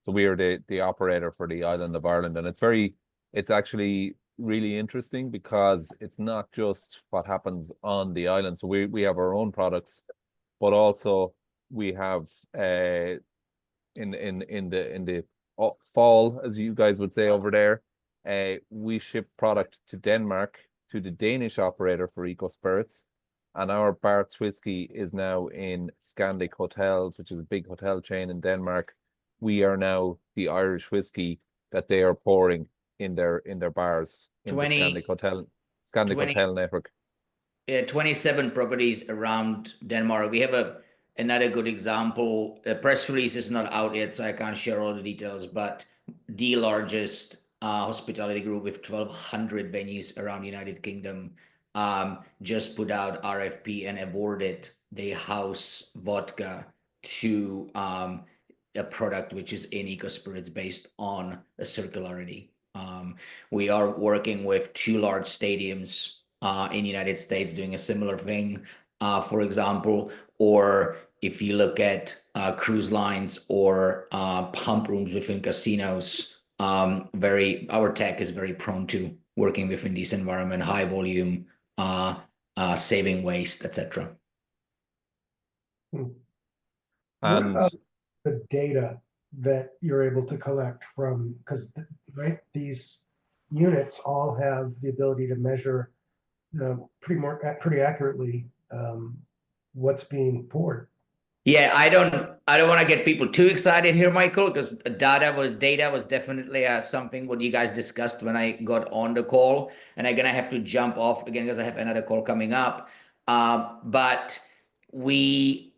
I: so we are the operator for the island of Ireland, and it's actually really interesting because it's not just what happens on the island. So we have our own products, but also we have in the fall, as you guys would say over there, we ship product to Denmark to the Danish operator for Eco Spirits, and our Bart's whiskey is now in Scandic Hotels, which is a big hotel chain in Denmark. We are now the Irish whiskey that they are pouring in their bars in the Scandic Hotel network.
K: 27 properties around Denmark. We have another good example. The press release is not out yet, so I can't share all the details, but the largest hospitality group with 1,200 venues around the United Kingdom just put out RFP and awarded the house vodka to a product which is in Eco Spirits based on a circularity. We are working with 2 large stadiums in the United States doing a similar thing, for example, or if you look at cruise lines or pump rooms within casinos, our tech is very prone to working within this environment, high volume, saving waste, etc.
A: What
I: And
A: about the data that you're able to collect from, because right, these units all have the ability to measure pretty accurately what's being poured.
K: Yeah, I don't want to get people too excited here, Michael, because data was definitely something what you guys discussed when I got on the call, and I'm gonna have to jump off again because I have another call coming up. But we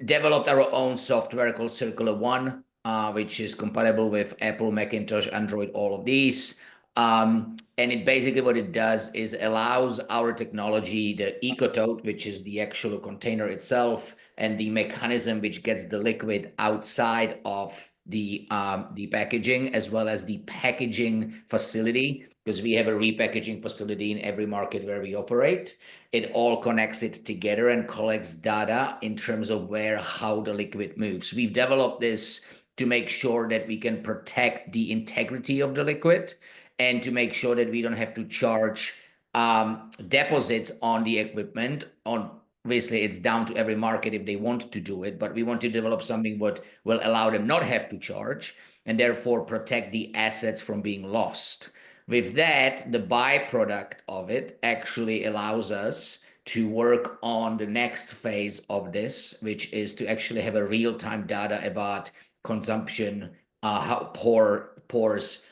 K: developed our own software called Circular One, which is compatible with Apple, Macintosh, Android, all of these. And it basically what it does is allows our technology, the EcoTote, which is the actual container itself, and the mechanism which gets the liquid outside of the packaging, as well as the packaging facility, because we have a repackaging facility in every market where we operate. It all connects it together and collects data in terms of how the liquid moves. We've developed this to make sure that we can protect the integrity of the liquid and to make sure that we don't have to charge deposits on the equipment. Obviously, it's down to every market if they want to do it, but we want to develop something what will allow them not have to charge and therefore protect the assets from being lost. With that, the byproduct of it actually allows us to work on the next phase of this, which is to actually have a real-time data about consumption, how pours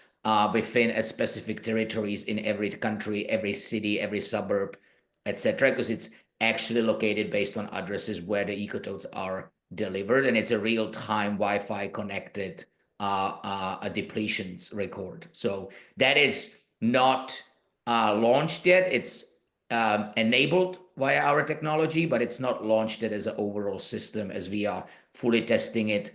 K: within a specific territories in every country, every city, every suburb, etc., because it's actually located based on addresses where the ecototes are delivered, and it's a real-time Wi-Fi connected a depletions record. So that is not launched yet. It's enabled via our technology, but it's not launched yet as an overall system as we are fully testing it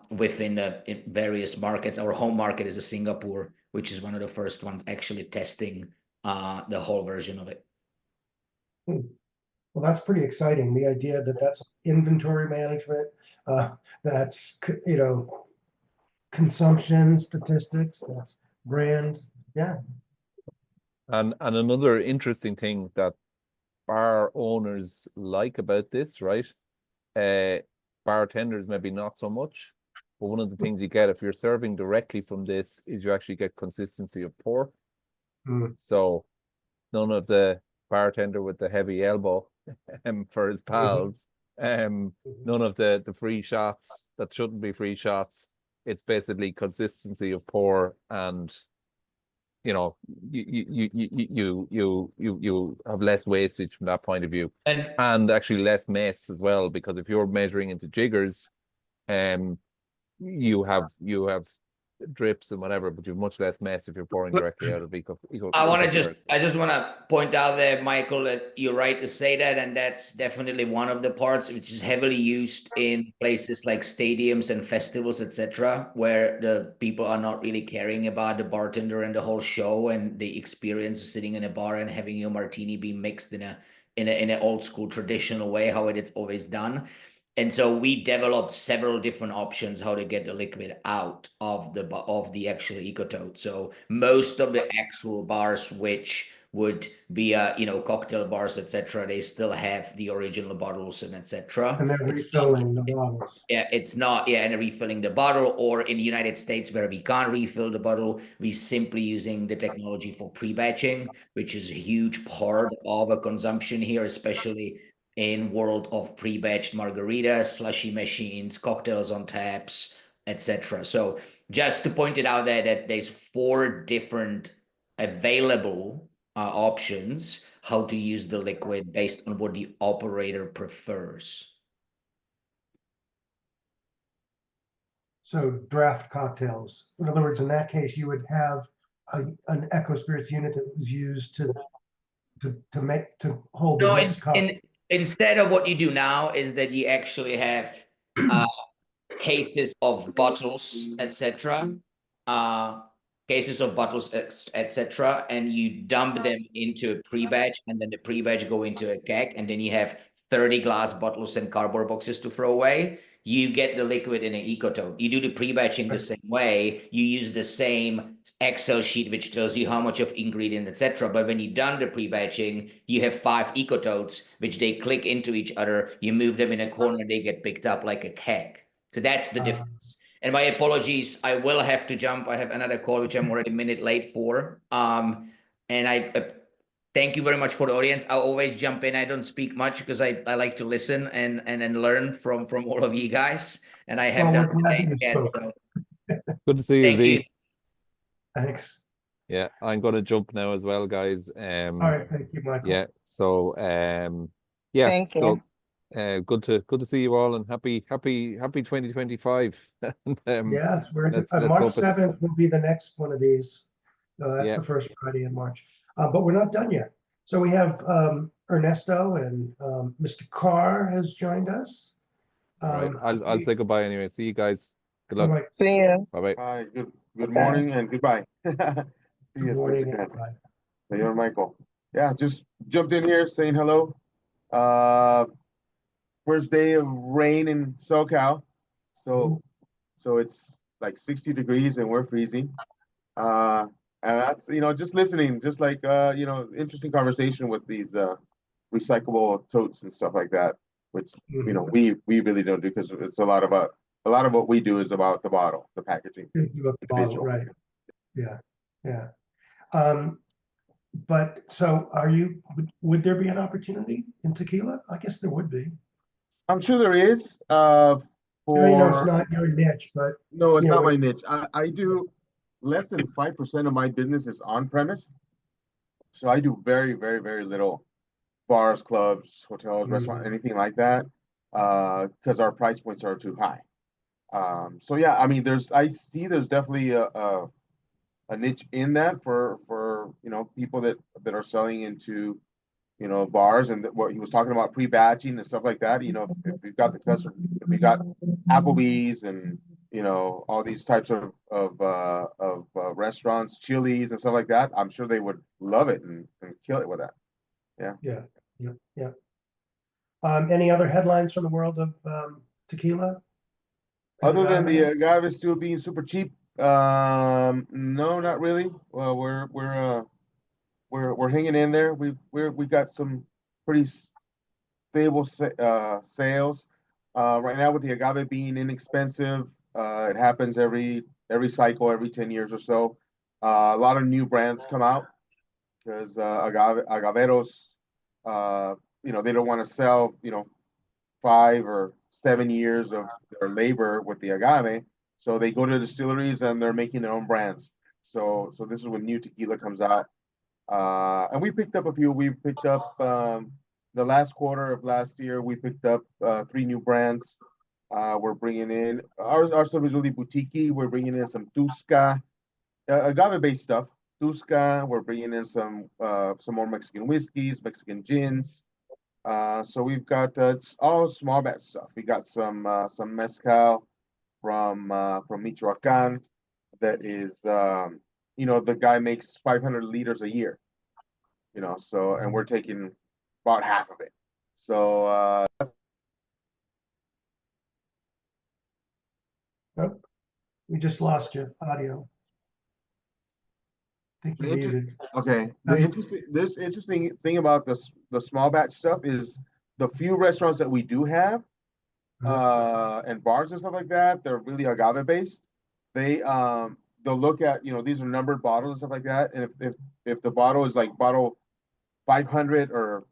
K: within in various markets. Our home market is Singapore, which is one of the first ones actually testing the whole version of it.
A: Well, that's pretty exciting. The idea that that's inventory management, that's, consumption statistics, that's brand. Yeah.
I: And another interesting thing that bar owners like about this, right? Bartenders maybe not so much, but one of the things you get if you're serving directly from this is you actually get consistency of pour. So none of the bartender with the heavy elbow for his pals. None of the free shots that shouldn't be free shots. It's basically consistency of pour, and you know, you have less wastage from that point of view, and actually less mess as well, because if you're measuring into jiggers, you have drips and whatever, but you have much less mess if you're pouring directly out of eco.
K: I just want to point out there, Michael, that you're right to say that, and that's definitely one of the parts which is heavily used in places like stadiums and festivals, etc., where the people are not really caring about the bartender and the whole show and the experience of sitting in a bar and having your martini be mixed in an old school traditional way, how it's always done. And so we developed several different options how to get the liquid out of the actual EcoTote. So most of the actual bars, which would be cocktail bars, etc., they still have the original bottles and etc.
A: And they're refilling the bottles.
K: Yeah, it's not, and refilling the bottle, or in the United States where we can't refill the bottle, we simply using the technology for pre-batching, which is a huge part of a consumption here, especially in world of pre-batched margaritas, slushy machines, cocktails on taps, etc. So just to point it out there that there's 4 different available options how to use the liquid based on what the operator prefers.
A: So draft cocktails. In other words, in that case, you would have an EcoSpirits unit that was used to hold the mixed cup.
K: Instead of what you do now is that you actually have cases of bottles, etc. Cases of bottles, etc. And you dump them into a pre-batch, and then the pre-batch go into a keg, and then you have 30 glass bottles and cardboard boxes to throw away. You get the liquid in an EcoTote. You do the pre-batching the same way. You use the same Excel sheet, which tells you how much of ingredient, etc. But when you've done the pre-batching, you have 5 EcoTotes, which they click into each other. You move them in a corner, they get picked up like a keg. So that's the difference. And my apologies, I will have to jump. I have another call, which I'm already a minute late for. And I thank you very much for the audience. I'll always jump in. I don't speak much because I like to listen and learn from all of you guys. And I have done
A: again,
K: so.
I: Good to see you, Z.
A: Thanks.
I: Yeah, I'm going to jump now as well, guys.
A: All right, thank you, Michael.
I: Yeah, so yeah,
F: Thank
I: so good to see you all, and happy 2025.
A: Yes,
I: let's
A: March
I: hope
A: 7th will be the next one of these. That's
I: Yeah.
A: the first Friday in March. But we're not done yet. So we have Ernesto and Mr. Carr has joined us.
I: Right, I'll say goodbye anyway. See you guys. Good luck.
A: Like,
F: See you.
I: Bye bye.
L: Hi, good morning and goodbye.
A: good morning. And bye.
L: Senor Michael. Yeah, just jumped in here saying hello. First day of rain in SoCal. So it's like 60 degrees and we're freezing. And that's, just listening, just like, interesting conversation with these recyclable totes and stuff like that, which, we really don't do, because it's a lot of what we do is about the bottle, the packaging.
A: About the bottle, right. Yeah. But so would there be an opportunity in tequila? I guess there would be.
L: I'm sure there is.
A: It's not your niche, but
L: no, it's not my niche. I do less than 5% of my business is on premise. So I do very, very, very little bars, clubs, hotels, restaurants, anything like that. Because our price points are too high. So yeah, I mean, I see there's definitely a niche in that for people that are selling into bars, and what he was talking about, pre-batching and stuff like that. If we've got the customer, if we got Applebee's and all these types of restaurants, Chili's and stuff like that, I'm sure they would love it and kill it with that.
A: Yeah. Any other headlines from the world of tequila?
L: Other than the agave still being super cheap, no, not really. Well, we're hanging in there. We got some pretty stable sales right now with the agave being inexpensive. It happens every cycle, every 10 years or so. A lot of new brands come out because agaveros They don't want to sell, 5 or 7 years of their labor with the agave. So they go to distilleries and they're making their own brands. So this is when new tequila comes out. And we picked up a few. We picked up the last quarter of last year. We picked up 3 new brands. We're bringing in our stuff is really boutique-y. We're bringing in some Tusca, agave-based stuff. Tusca. We're bringing in some more Mexican whiskeys, Mexican gins. So we've got it's all small batch stuff. We got some mezcal from Michoacan that is the guy makes 500 liters a year. So and we're taking about half of it. So
A: Oh, we just lost your audio. I think you muted.
L: okay. The interesting thing about the small batch stuff is the few restaurants that we do have, and bars and stuff like that, they're really agave based. They'll look at, these are numbered bottles and stuff like that, and if the bottle is like bottle 500 or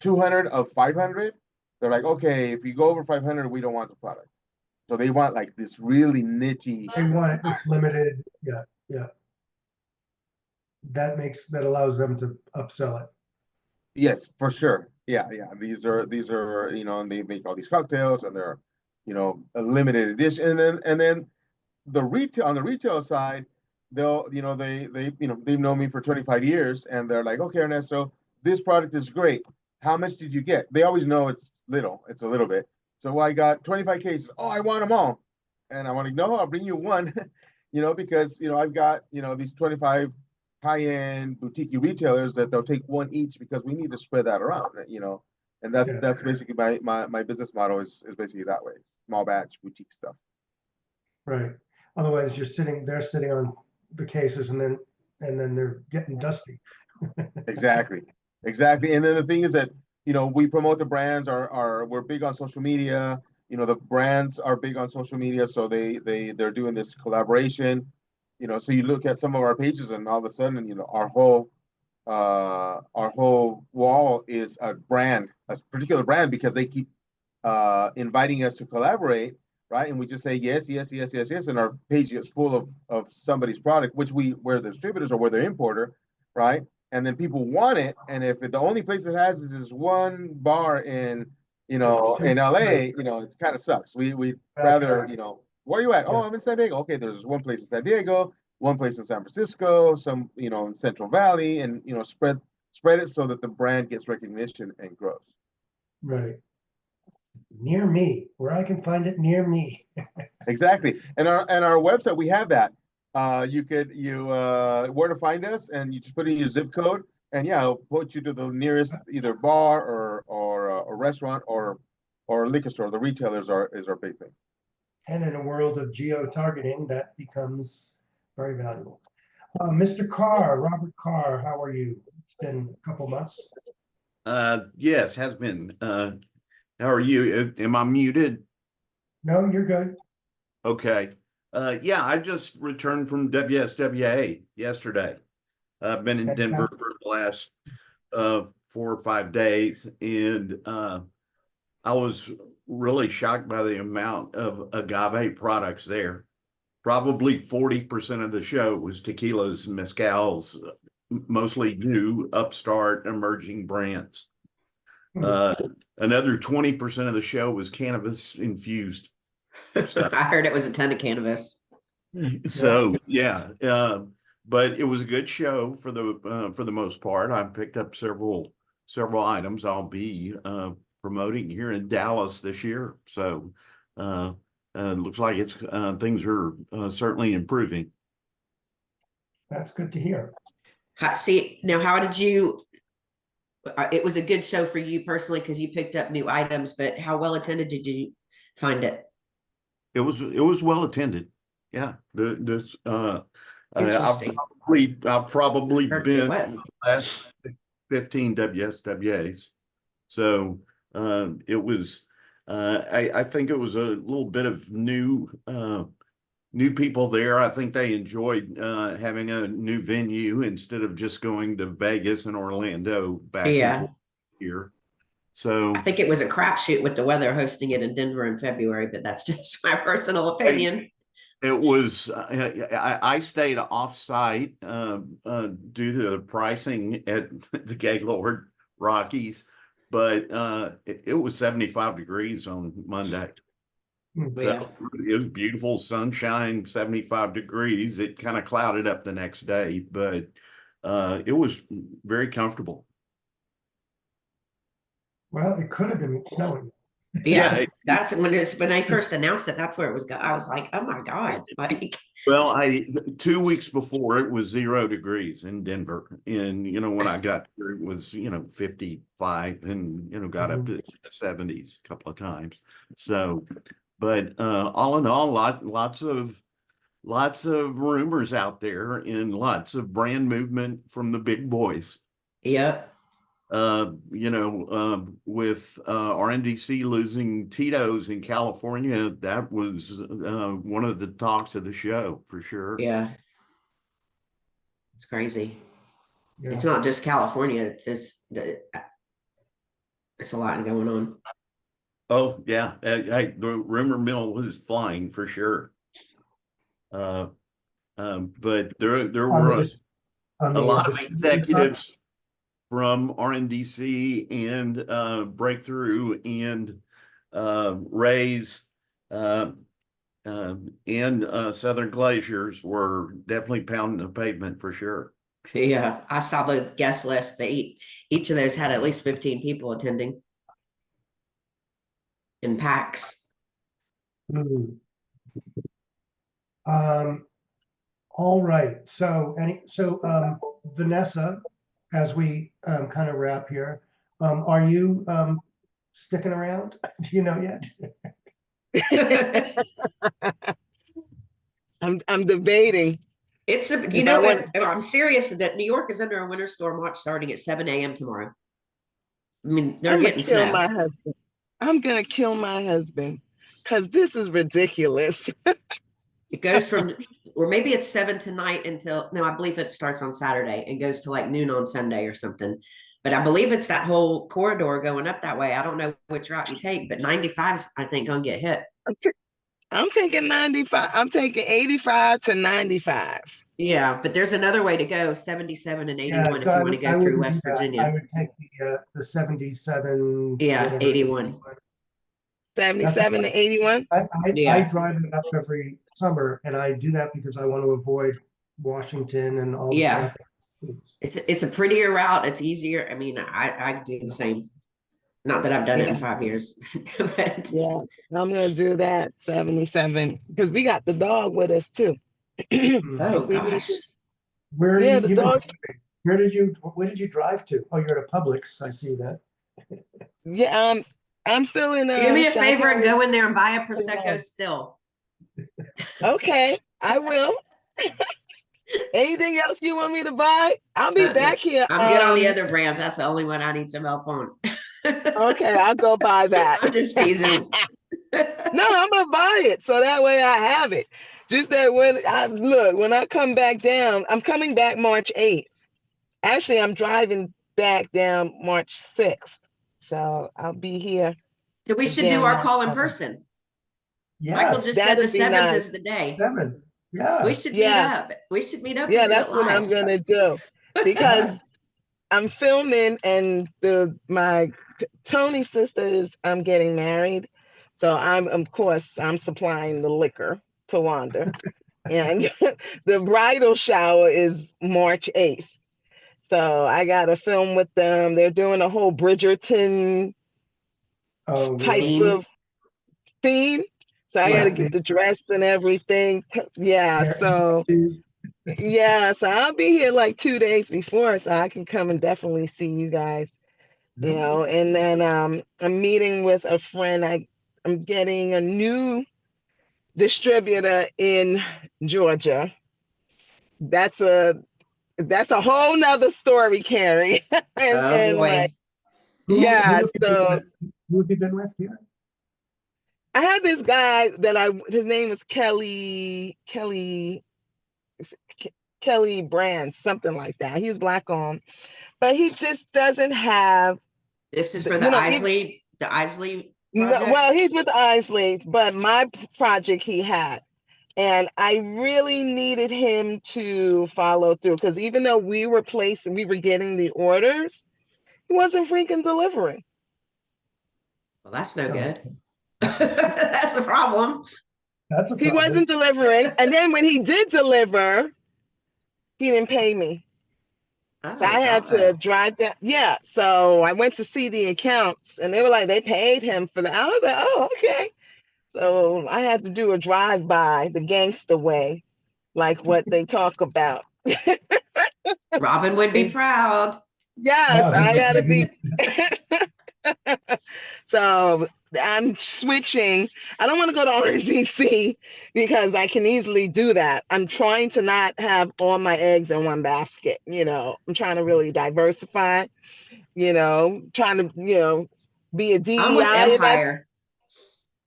L: 200 of 500, they're like, okay, if you go over 500, we don't want the product. So they want like this really niche-y.
A: They want it's limited. Yeah, yeah. That allows them to upsell it.
L: Yes, for sure. Yeah. These are and they make all these cocktails and they're a limited edition. And then the retail side, they'll they've known me for 25 years and they're like, okay, Ernesto, this product is great. How much did you get? They always know it's a little bit. So I got 25 cases. Oh, I want them all. And I want to know, I'll bring you one, because I've got these 25 high-end boutique retailers that they'll take one each because we need to spread that around, and that's basically my business model is basically that way. Small batch boutique stuff.
A: Right. Otherwise they're sitting on the cases and then they're getting dusty.
L: Exactly. And then the thing is that, we promote the brands we're big on social media. The brands are big on social media, so they're doing this collaboration. So you look at some of our pages and all of a sudden, our whole wall is a particular brand because they keep inviting us to collaborate, right? And we just say yes, and our page gets full of somebody's product, which we're the distributors or we're the importer, right? And then people want it, and if the only place that has it is one bar in in LA, it kind of sucks. We'd rather, where are you at?
A: Yeah.
L: Oh, I'm in San Diego. Okay, there's one place in San Diego, one place in San Francisco, some in Central Valley, and spread it so that the brand gets recognition and grows.
A: Right. Near me, where I can find it near me.
L: Exactly. And our website, we have that. Where to find us, and you just put in your zip code, and it'll put you to the nearest either bar or a restaurant or liquor store. The retailers is our big thing.
A: And in a world of geo-targeting, that becomes very valuable. Mr. Carr, Robert Carr, how are you? It's been a couple months.
M: Yes, has been. How are you? Am I muted?
A: No, you're good.
M: Okay. I just returned from WSWA yesterday. I've been in Denver for the last 4 or 5 days, and I was really shocked by the amount of agave products there. Probably 40% of the show was tequilas and mezcals, mostly new, upstart, emerging brands. Another 20% of the show was cannabis infused stuff.
B: I heard it was a ton of cannabis.
M: So but it was a good show for the most part. I picked up several items I'll be promoting here in Dallas this year. So looks like it's things are certainly improving.
A: That's good to hear.
B: How did you? It was a good show for you personally because you picked up new items. But how well attended did you find it?
M: It was well attended. Yeah. I've probably been the last 15 WSWAs. So it was I think it was a little bit of new new people there. I think they enjoyed having a new venue instead of just going to Vegas and Orlando back and
B: Yeah.
M: forth here. So
B: I think it was a crapshoot with the weather hosting it in Denver in February, but that's just my personal opinion.
M: it was, I stayed off-site due to the pricing at the Gaylord Rockies, but it was 75 degrees on Monday. So
B: Yeah.
M: it was beautiful sunshine, 75 degrees. It kind of clouded up the next day, but it was very comfortable.
A: Well, it could have been snowing.
B: Yeah, that's when they first announced it. That's where it was. I was like, oh my God. Like,
M: Well, 2 weeks before it was 0 degrees in Denver. And, when I got here, it was, 55 and, got up to the 70s a couple of times. So, but all in all, lots of rumors out there and lots of brand movement from the big boys.
B: yeah.
M: With RNDC losing Tito's in California, that was one of the talks of the show for sure.
B: Yeah. It's crazy.
A: Yeah.
B: It's not just California. It's a lot going on.
M: Oh yeah, the rumor mill was flying for sure. But there were a lot of executives from RNDC and Breakthrough and Ray's and Southern Glaciers were definitely pounding the pavement for sure.
B: Yeah, I saw the guest list. Each of those had at least 15 people attending in packs.
A: All right. So Vanessa, as we kind of wrap here, are you sticking around? Do you know yet?
F: I'm debating.
B: I'm serious that New York is under a winter storm watch starting at 7 a.m. tomorrow. I mean, they're getting snow.
F: My husband. I'm gonna kill my husband because this is ridiculous.
B: It goes from, or maybe it's 7 tonight until, no, I believe it starts on Saturday and goes to like noon on Sunday or something. But I believe it's that whole corridor going up that way. I don't know which route you take, but 95's, I think, gonna get hit.
F: I'm taking 95. I'm taking 85 to 95.
B: Yeah, but there's another way to go, 77 and 81 if you want to go through West Virginia.
A: I would take the 77.
B: Yeah, 81.
F: 77 to 81.
A: I drive it up every summer, and I do that because I want to avoid Washington and all the traffic.
B: It's a prettier route. It's easier. I mean, I do the same. Not that I've done it in 5 years. But
F: yeah, I'm gonna do that 77 because we got the dog with us too.
B: Oh gosh.
A: Where did you drive to? Oh, you're at a Publix. I see that.
F: Yeah, I'm still in.
B: Do me a favor and go in there and buy a Prosecco still.
F: Okay, I will. Anything else you want me to buy? I'll be back here.
B: I'm good on the other brands. That's the only one I need some help on.
F: Okay, I'll go buy that.
B: I'm just teasing.
F: No, I'm gonna buy it so that way I have it. Just that when I come back down, I'm coming back March 8th. Actually, I'm driving back down March 6th. So I'll be here.
B: So we should do our call in person.
A: Yeah,
B: Michael just said the 7th is the day.
A: 7th. Yeah.
B: We should meet up. We should meet up.
F: Yeah, that's what I'm gonna do. Because I'm filming and my Tony's sister I'm getting married. So I'm supplying the liquor to Wanda. And the bridal shower is March 8th. So I gotta film with them. They're doing a whole Bridgerton type of theme. So I gotta get the dress and everything. So I'll be here like 2 days before so I can come and definitely see you guys. And then I'm meeting with a friend. I'm getting a new distributor in Georgia. That's a whole nother story, Carrie.
B: Boy.
A: Who have you been with here?
F: I had this guy that his name was Kelly Brand, something like that. He was black owned, but he just doesn't have,
B: This is for the Isley
F: no,
B: project.
F: well, he's with Isley, but my project he had. And I really needed him to follow through because even though we were getting the orders, he wasn't freaking delivering.
B: Well, that's no good. That's the problem.
A: That's a
F: He
A: problem.
F: wasn't delivering. And then when he did deliver, he didn't pay me.
B: Oh,
F: So I had to
B: God.
F: drive that. Yeah. So I went to see the accounts and they were like, they paid him for the, I was like, oh, okay. So I had to do a drive-by the gangster way, like what they talk about.
B: Robin would be proud.
F: Yes,
A: Wow,
F: I gotta be.
A: that's-
F: So I'm switching. I don't want to go to RDC because I can easily do that. I'm trying to not have all my eggs in one basket. I'm trying to really diversify. Trying to be a
B: I'm with
F: DEI.
B: Empire.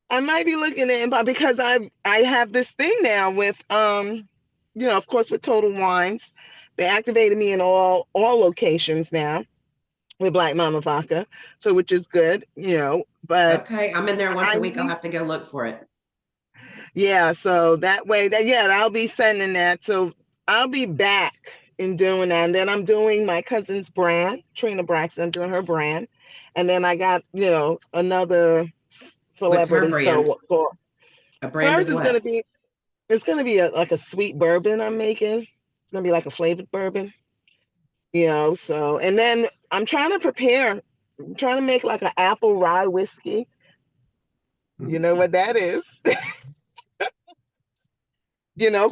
F: I might be looking at Empire because I have this thing now with of course with Total Wines. They activated me in all locations now with Black Mama Vodka, so which is good, but
B: Okay, I'm in there once
F: I
B: a week. I'll
F: need,
B: have to go look for it.
F: yeah, so that way I'll be sending that. So I'll be back in doing that. And then I'm doing my cousin's brand, Trina Braxton, I'm doing her brand. And then I got, another
B: What's her
F: celebrity.
B: brand?
F: So for
B: A brand
F: hers
B: of
F: is
B: what?
F: gonna be like a sweet bourbon I'm making. It's gonna be like a flavored bourbon, so and then I'm trying to make like an apple rye whiskey. You know what that is?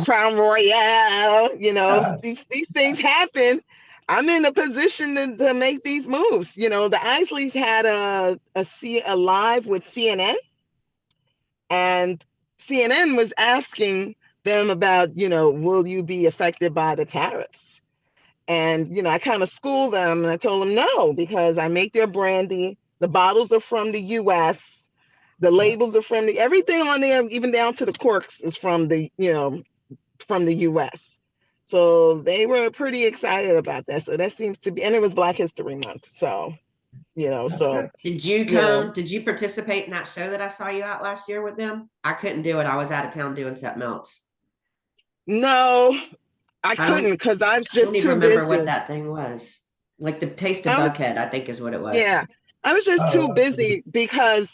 F: Crown Royale,
A: Yes.
F: these things happen. I'm in a position to make these moves. The Isleys had a live with CNN, and CNN was asking them about, will you be affected by the tariffs? And, I kind of schooled them and I told them no, because I make their brandy. The bottles are from the US. The labels are from everything on there, even down to the corks, is from from the US. So they were pretty excited about that. So that seems to be, and it was Black History Month. So,
A: That's
F: so,
A: good.
B: Did you come? Did you participate in that show that I saw you at last year with them? I couldn't do it. I was out of town doing something else.
F: no, I
B: I
F: couldn't
B: don't
F: because I was
B: I don't
F: just
B: even
F: too
B: remember what
F: busy.
B: that thing was. Like the Taste of
F: I was,
B: Buckhead, I think is what it was.
F: yeah, I was just too
A: Oh,
F: busy because,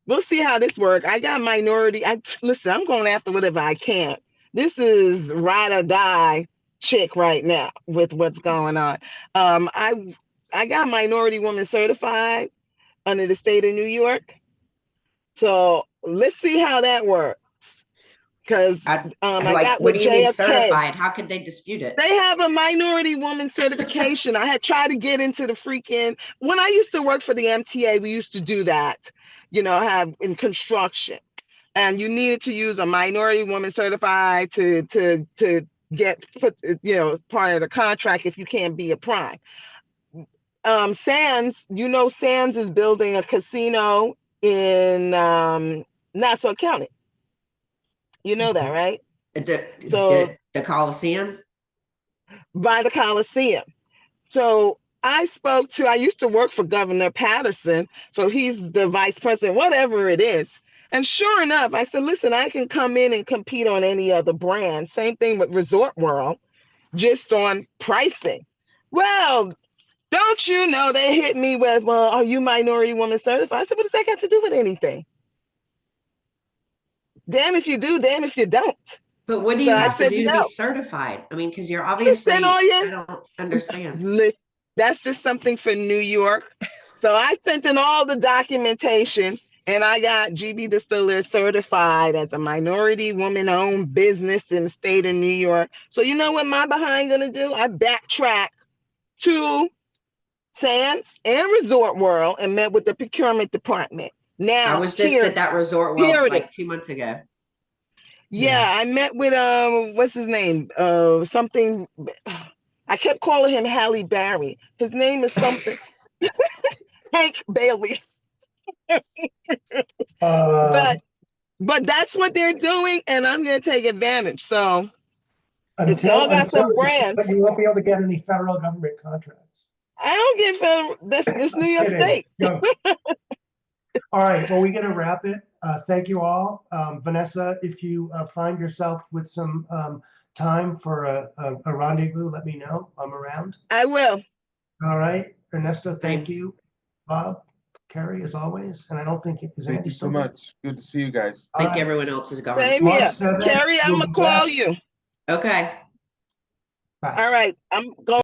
F: we'll see how this works. I got minority. Listen, I'm going after whatever I can. This is ride or die chick right now with what's going on. I got minority woman certified under the state of New York. So let's see how that works. Because I
B: like,
F: got
B: what
F: with
B: do you mean
F: JFK.
B: certified? How could they dispute it?
F: They have a minority woman certification. I had tried to get into the when I used to work for the MTA, we used to do that, have in construction. And you needed to use a minority woman certified to get put, part of the contract if you can't be a prime. Sands, Sands is building a casino in Nassau County. You know that, right? So
B: The Coliseum.
F: by the Coliseum. So I used to work for Governor Patterson. So he's the vice president, whatever it is. And sure enough, I said, listen, I can come in and compete on any other brand. Same thing with Resort World, just on pricing. Well, don't you know, they hit me with, well, are you minority woman certified? I said, what does that got to do with anything? Damn if you do, damn if you don't.
B: But what do
F: So
B: you
F: I
B: have to
F: said,
B: do to be
F: no.
B: certified? I mean, because you're
F: Send all
B: obviously,
F: your,
B: I don't understand.
F: That's just something for New York. So I sent in all the documentation and I got GB Distillers certified as a minority woman-owned business in the state of New York. So you know what my behind gonna do? I backtrack to Sands and Resort World and met with the procurement department.
B: I
F: Now
B: was just at that Resort
F: here
B: World
F: it
B: like
F: is.
B: 2 months ago.
F: Yeah, I met with what's his name? Something. I kept calling him Halle Berry. His name is something. Hank Bailey. But that's what they're doing, and I'm gonna take advantage. So if y'all got some brands,
A: but you won't be able to get any federal government contracts.
F: I don't get federal. This New York State.
A: All right, well, we got to wrap it. Thank you all. Vanessa, if you find yourself with some time for a rendezvous, let me know. I'm around.
F: I will.
A: All right, Ernesto, thank you. Bob, Carrie, as always. And I don't think it is.
L: Thank you so much. Good to see you guys.
B: I think everyone else is gone.
F: Same here. Carrie, I'm gonna call you.
B: Okay.
A: Bye.
F: All right, I'm going.